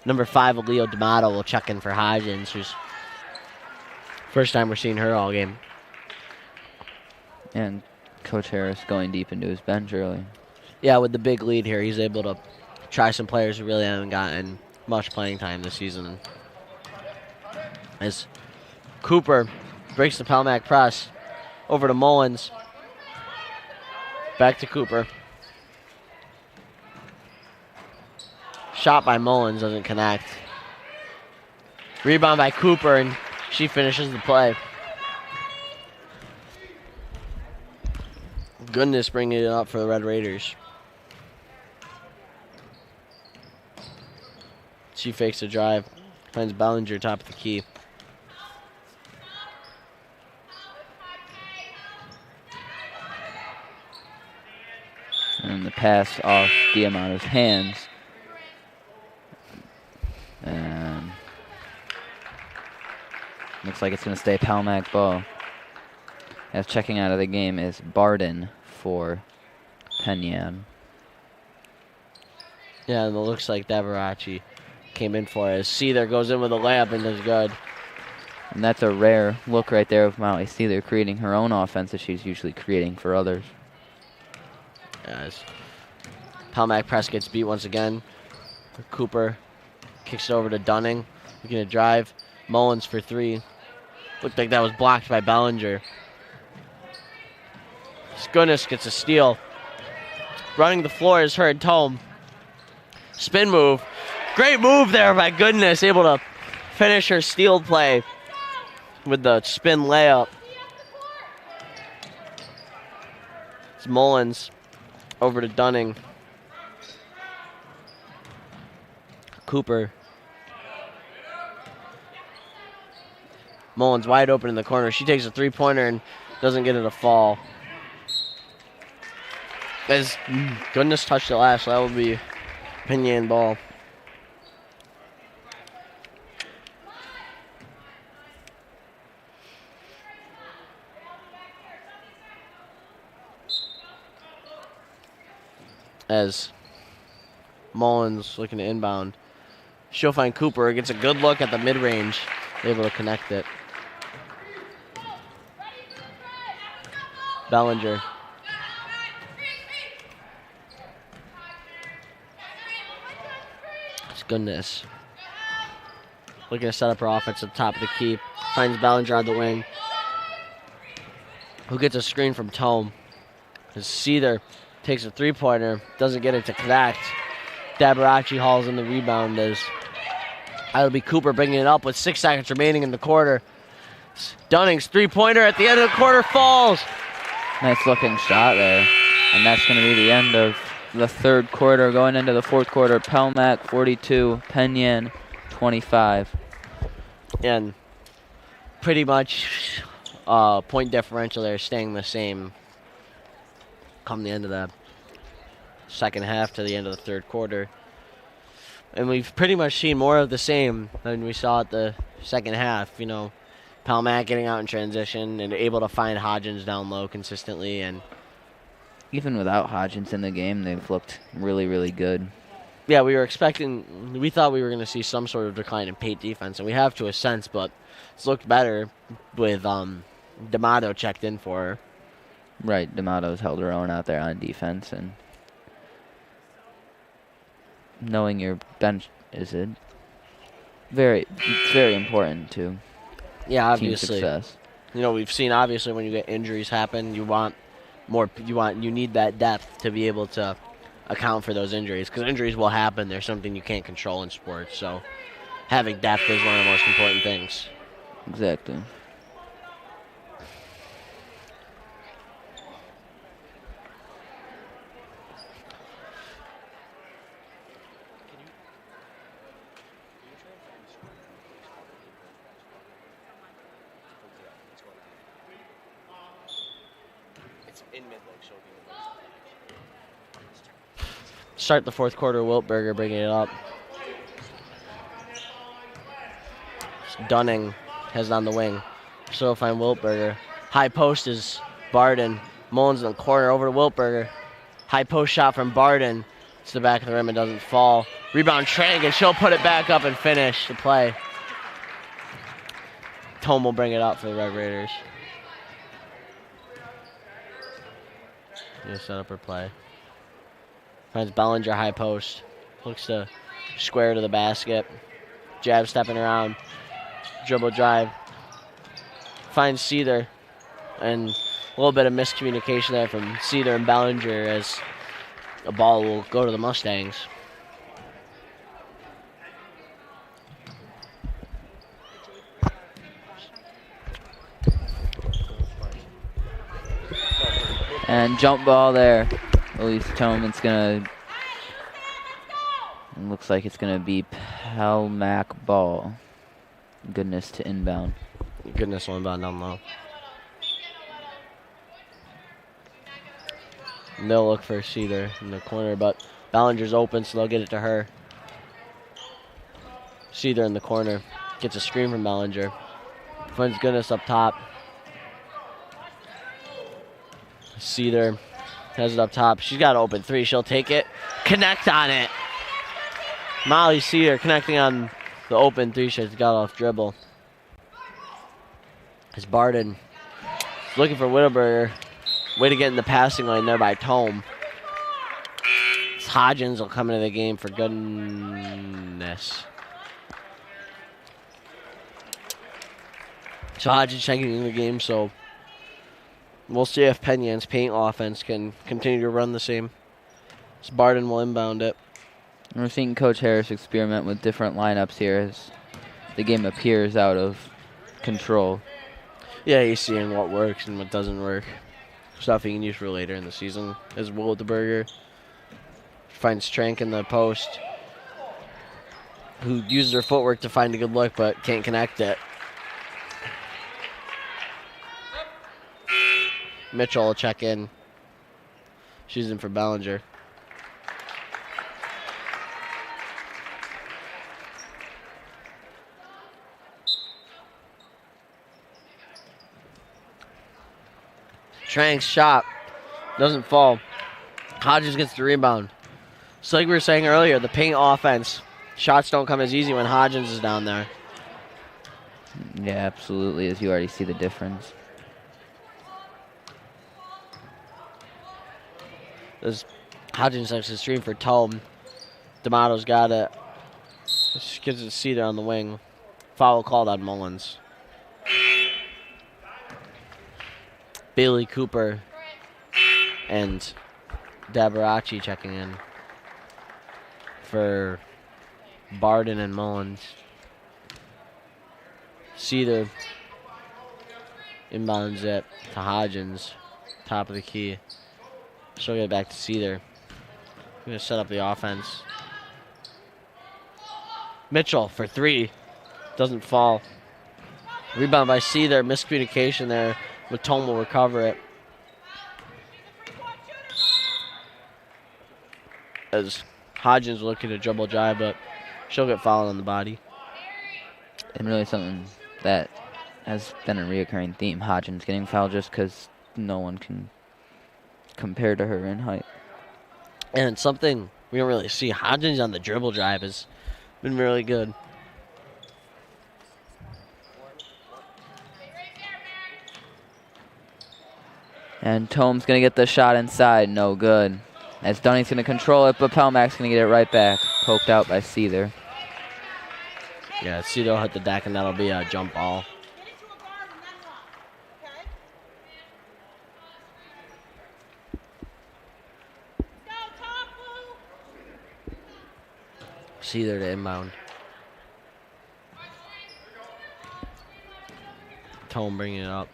number 5, Leo D'Amato, will check in for Hodgins, who's first time we're seeing her all game. And Coach Harris going deep into his bench early. Yeah, with the big lead here, he's able to try some players who really haven't gotten much playing time this season. As Cooper breaks the Palmac press, over to Mullins. Back to Cooper. Shot by Mullins doesn't connect. Rebound by Cooper, and she finishes the play. Goodness bringing it up for the Red Raiders. She fakes a drive. Finds Bellinger top of the key. And the pass off D'Amato's hands. And looks like it's going to stay Palmac ball. As checking out of the game is Barden for Penn. Yeah, and it looks like Davarachi came in for it. Seether goes in with a layup and is good. And that's a rare look right there of Molly Seether creating her own offense that she's usually creating for others. As Palmac press gets beat once again. Cooper kicks it over to Dunning. Looking to drive. Mullins for 3. Looked like that was blocked by Bellinger. Goodness gets a steal. Running the floor is her and Tome. Spin move. Great move there by Goodness. Able to finish her steal play with the spin layup. It's Mullins over to Dunning. Cooper. Mullins wide open in the corner. She takes a three-pointer and doesn't get it to fall. As Goodness touched it last, so that would be Penn ball. As Mullins looking to inbound. She'll find Cooper. Gets a good look at the mid-range. Able to connect it. Bellinger. It's Goodness. Looking to set up her offense at the top of the key. Finds Bellinger on the wing. Who gets a screen from Tome. As Seether takes a three-pointer. Doesn't get it to connect. Dabarachi hauls in the rebound as that'll be Cooper bringing it up with 6 seconds remaining in the quarter. Dunning's three-pointer at the end of the quarter falls. Nice looking shot there. And that's going to be the end of the third quarter. Going into the fourth quarter, Palmac 42, Penn 25. And pretty much point differential there staying the same come the end of the second half to the end of the third quarter. And we've pretty much seen more of the same than we saw at the second half. You know, Palmac getting out in transition and able to find Hodgins down low consistently. And even without Hodgins in the game, they've looked really, really good. Yeah, we thought we were going to see some sort of decline in paint defense, and we have to a sense, but it's looked better with D'Amato checked in for her. Right, D'Amato's held her own out there on defense, and knowing your bench is it's very important to Yeah, team obviously. success. You know, we've seen obviously when you get injuries happen, you need that depth to be able to account for those injuries, because injuries will happen. There's something you can't control in sports, so having depth is one of the most important things. Exactly. Start the fourth quarter, Wiltberger bringing it up. Dunning has it on the wing. So find Wiltberger. High post is Barden. Mullins in the corner over to Wiltberger. High post shot from Barden. It's the back of the rim and doesn't fall. Rebound Trank, and she'll put it back up and finish the play. Tome will bring it up for the Red Raiders. Gonna set up her play. Finds Bellinger high post. Looks to square to the basket. Jab stepping around. Dribble drive. Finds Seether. And a little bit of miscommunication there from Seether and Bellinger as the ball will go to the Mustangs. And jump ball there. Elise Toman's gonna. Looks like it's gonna be Pelmack ball. Goodness to inbound. Goodness, one inbound down low. And they'll look for Seether in the corner, but Bellinger's open, so they'll get it to her. Seether in the corner. Gets a screen from Bellinger. Finds Goodness up top. Seether has it up top. She's got an open three. She'll take it. Connect on it. Molly Seether connecting on the open three. She's got off dribble. It's Barden looking for Whittelberger. Way to get in the passing lane there by Tome. It's Hodgins will come into the game for goodness. So Hodgins checking in the game, so we'll see if Penyan's paint offense can continue to run the same. So Barden will inbound it. We're seeing Coach Harris experiment with different lineups here as the game appears out of control. Yeah, he's seeing what works and what doesn't work. Stuff he can use for later in the season. As Wildeberger finds Trank in the post, who uses her footwork to find a good look but can't connect it. Mitchell will check in. She's in for Bellinger. Trank's shot doesn't fall. Hodges gets the rebound. So like we were saying earlier, the paint offense, shots don't come as easy when Hodgins is down there. Yeah, absolutely, as you already see the difference. There's Hodgins takes the stream for Tome. D'Amato's got it. She gets to see there on the wing. Foul called on Mullins. Bailey Cooper and Dabarachi checking in for Barden and Mullins. Seether inbounds it to Hodgins, top of the key. She'll get it back to Seether. Going to set up the offense. Mitchell for three. Doesn't fall. Rebound by Seether. Miscommunication there. But Tome will recover it. As Hodgins looking to dribble drive, but she'll get fouled on the body. And really something that has been a reoccurring theme. Hodgins getting fouled just because no one can compare to her in height. And something we don't really see. Hodgins on the dribble drive has been really good. And Tome's going to get the shot inside. No good. As Dunning's going to control it, but Pelmack's going to get it right back. Poked out by Seether. Hey, Yeah, Cito hit the deck, and that'll be a jump ball. Get it to a guard and then walk. Okay? Let's go, top blue. Cedar to inbound. Tone bringing it up.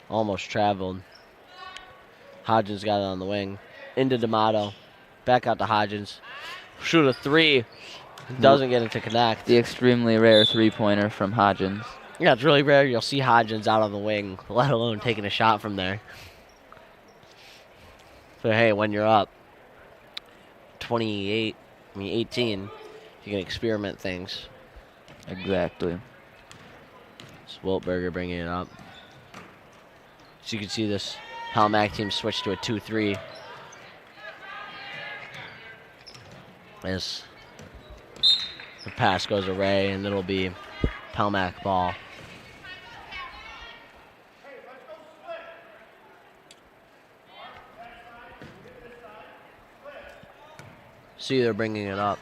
Almost traveled. Hodgins got it on the wing. Into D'Amato. Back out to Hodgins. Shoot a three. Doesn't get it to connect. The extremely rare three-pointer from Hodgins. Yeah, it's really rare you'll see Hodgins out on the wing, let alone taking a shot from there. So, hey, when you're up 18, you can experiment things. Exactly. It's Wiltberger bringing it up. So you can see this Palmac team switch to a 2-3. As the pass goes away, and it'll be Palmac ball. See, they're bringing it up.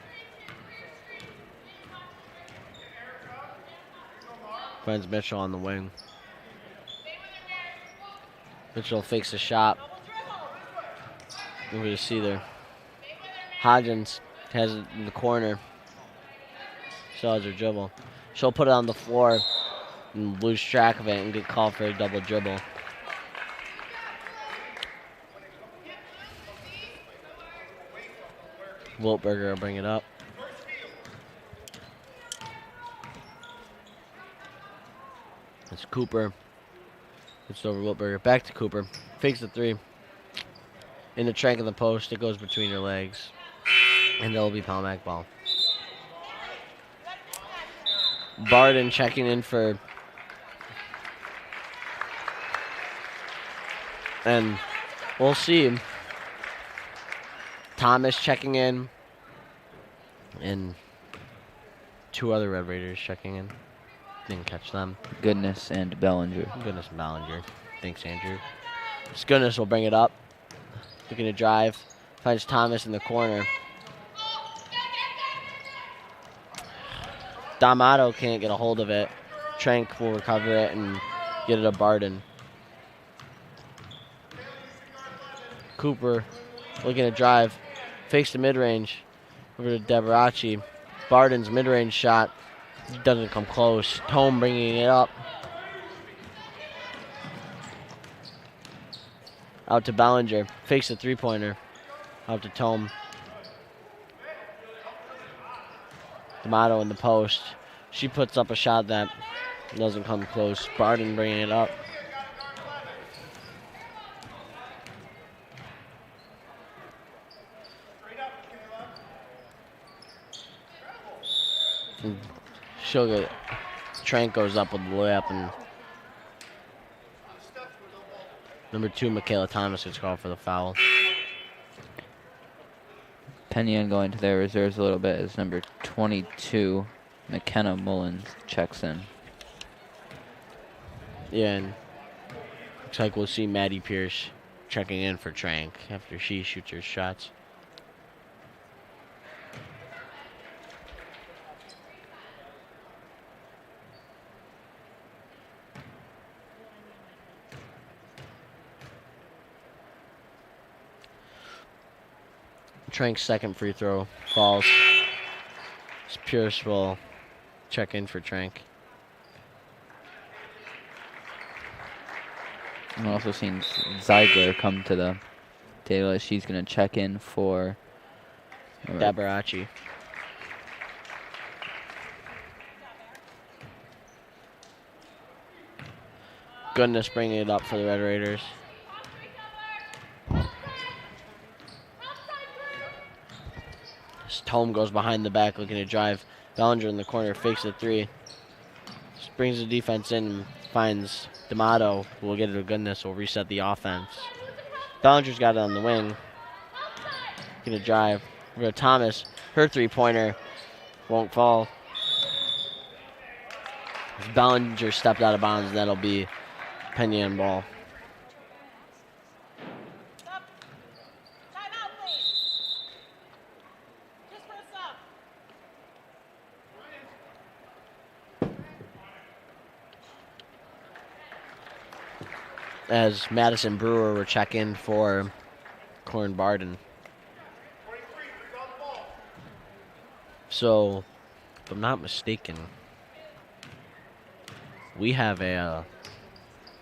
Finds Mitchell on the wing. Mitchell fakes a shot. Over to Seether. Hodgins has it in the corner. Still has her dribble. She'll put it on the floor and lose track of it and get called for a double dribble. Wiltberger will bring it up. It's Cooper. It's over Wiltberger. Back to Cooper. Fakes the three. In the trank of the post. It goes between her legs. And that'll be Palmac ball. Barden checking in for... And we'll see. Thomas checking in. And two other Red Raiders checking in. Didn't catch them. Goodness and Bellinger. Goodness and Ballinger. Thanks, Andrew. Goodness will bring it up. Looking to drive. Finds Thomas in the corner. D'Amato can't get a hold of it. Trank will recover it and get it to Barden. Cooper looking to drive. Fakes the mid-range. Over to Debarachi. Barden's mid-range shot doesn't come close. Tome bringing it up. Out to Ballinger. Fakes the three-pointer. Out to Tome. D'Amato in the post. She puts up a shot that doesn't come close. Barden bringing it up. She'll get. Trank goes up with the layup, and number 2, Michaela Thomas, gets called for the foul. Penn going to their reserves a little bit as number 22, McKenna Mullins, checks in. Yeah, and looks like we'll see Maddie Pierce checking in for Trank after she shoots her shots. Trank's second free throw falls. Pierce will check in for Trank. I've also seen Ziegler come to the table. She's going to check in for Dabarachi. Goodness bringing it up for the Red Raiders. Tome goes behind the back looking to drive. Bellinger in the corner fakes a three. Just brings the defense in and finds D'Amato, who will get it to Goodness, will reset the offense. Bellinger's got it on the wing. Gonna drive. Over to Thomas. Her three-pointer won't fall. Bellinger stepped out of bounds, and that'll be Penn ball. Time out, please. Just for a sub. as Madison Brewer will check in for Corin Barden. So, if I'm not mistaken, we have a,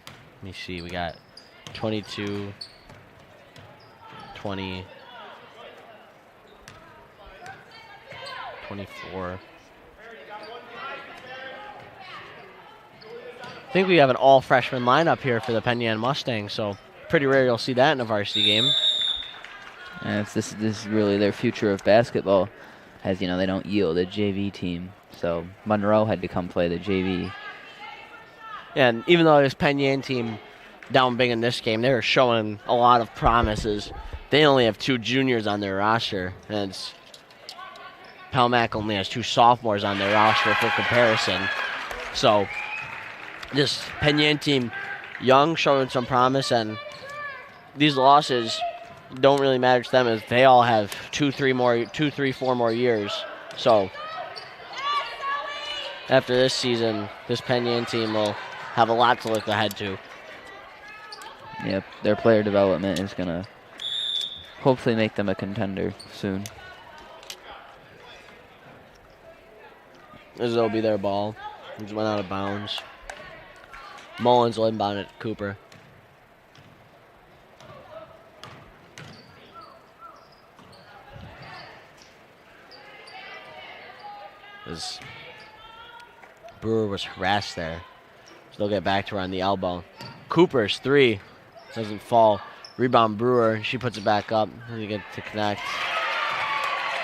let me see, we got 22, 20, 24. I think we have an all-freshman lineup here for the Penn Yan Mustangs, so pretty rare you'll see that in a varsity game. And this is really their future of basketball, as you know they don't yield a JV team. So Monroe had to come play the JV. And even though this Penn Yan team down big in this game, they were showing a lot of promises. They only have 2 juniors on their roster, and Pelmac only has 2 sophomores on their roster for comparison. So this Penn Yan team, young, showing some promise, and these losses don't really matter to them as they all have 2, 3, 4 more years. So after this season, this Penn Yan team will have a lot to look ahead to. Yep, their player development is going to hopefully make them a contender soon. This will be their ball. It just went out of bounds. Mullins will inbound it to Cooper. As Brewer was harassed there. So they'll get back to her on the elbow. Cooper's 3 doesn't fall. Rebound Brewer. She puts it back up. They get to connect.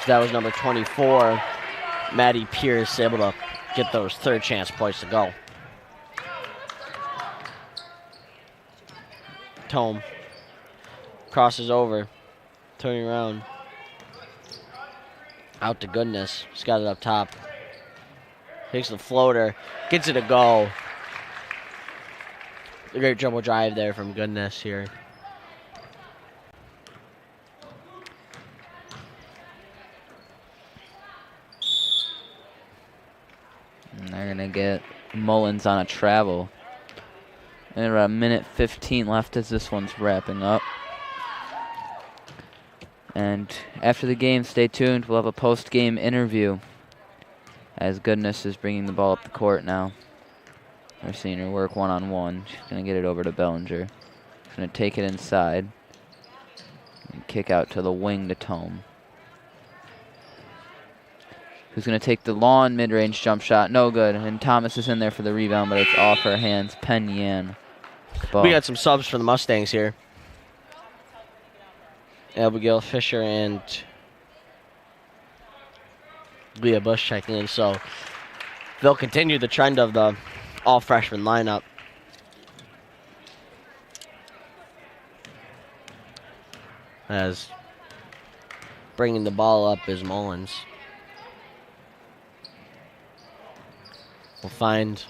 So that was number 24. Maddie Pierce able to get those third chance points to go. Tome crosses over, turning around. Out to Goodness. She's got it up top. Takes the floater, gets it to go. A great dribble drive there from Goodness here. And they're going to get Mullins on a travel. And about a minute 15 left as this one's wrapping up. And after the game, stay tuned. We'll have a post-game interview as Goodness is bringing the ball up the court now. We're seeing her work one-on-one. She's going to get it over to Bellinger. She's going to take it inside and kick out to the wing to Tome, who's going to take the long mid-range jump shot. No good. And Thomas is in there for the rebound, but it's off her hands. Penn Yan. Ball. We got some subs for the Mustangs here. Abigail Fisher and Leah Bush checking in, so they'll continue the trend of the all-freshman lineup. As bringing the ball up is Mullins. We'll find,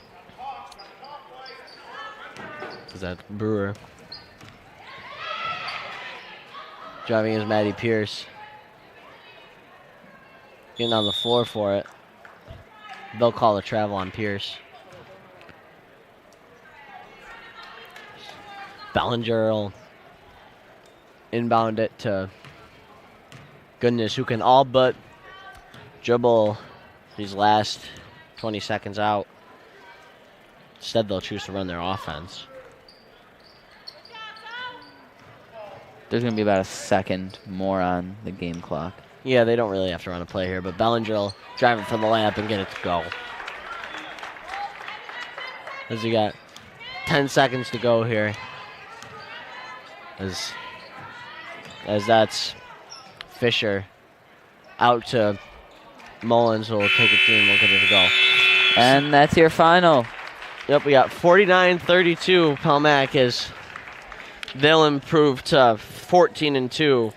is that Brewer? Driving is Maddie Pierce. Getting on the floor for it. They'll call a travel on Pierce. Bellinger will inbound it to Goodness, who can all but dribble these last 20 seconds out. Instead, they'll choose to run their offense. There's going to be about a second more on the game clock. Yeah, they don't really have to run a play here, but Bellinger will drive it for the layup and get it to go. As we got 10 seconds to go here. As that's Fisher out to Mullins, who will take it through and we'll get it to go. And that's your final. Yep, we got 49-32. Pelmac is, they'll improve to 14-2.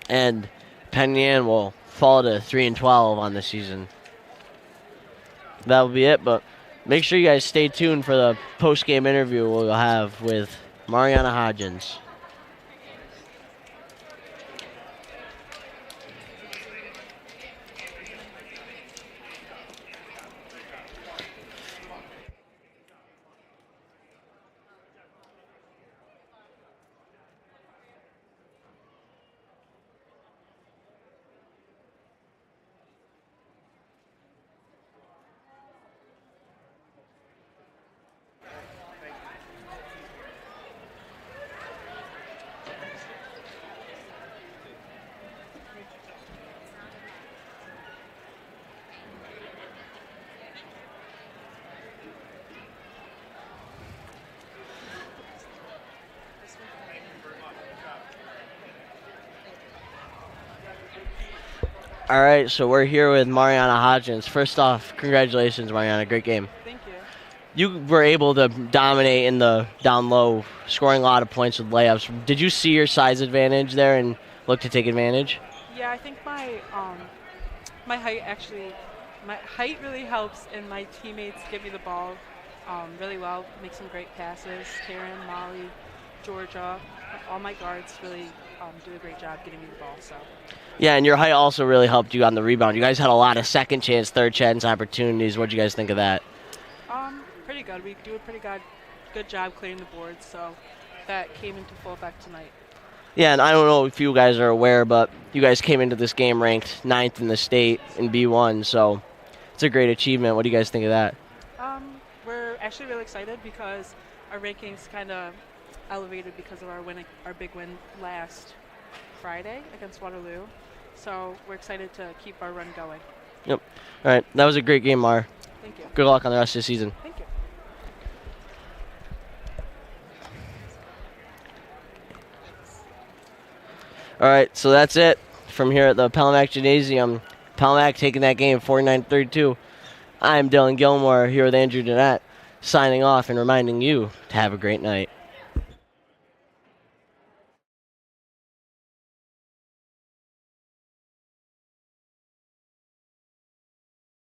And Penn Yan will fall to 3-12 on the season. That'll be it, but make sure you guys stay tuned for the post-game interview we'll have with Mariana Hodgins. All right, so we're here with Mariana Hodgins. First off, congratulations, Mariana. Great game. Thank you. You were able to dominate in the down low, scoring a lot of points with layups. Did you see your size advantage there and look to take advantage? Yeah, I think my height really helps, and my teammates give me the ball really well, make some great passes. Karen, Molly, Georgia, all my guards really do a great job getting me the ball. So. Yeah, and your height also really helped you on the rebound. You guys had a lot of second chance, third chance opportunities. What did you guys think of that? Pretty good. We do a pretty good job clearing the boards, so that came into full effect tonight. Yeah, and I don't know if you guys are aware, but you guys came into this game ranked 9th in the state in B1, so it's a great achievement. What do you guys think of that? We're actually really excited because our rankings kind of elevated because of our big win last Friday against Waterloo. So we're excited to keep our run going. Yep. All right, that was a great game, Mar. Thank you. Good luck on the rest of the season. Thank you. All right, so that's it from here at the Pelhamac Gymnasium. Pelhamac taking that game 49-32. I'm Dylan Gilmore here with Andrew Donette, signing off and reminding you to have a great night.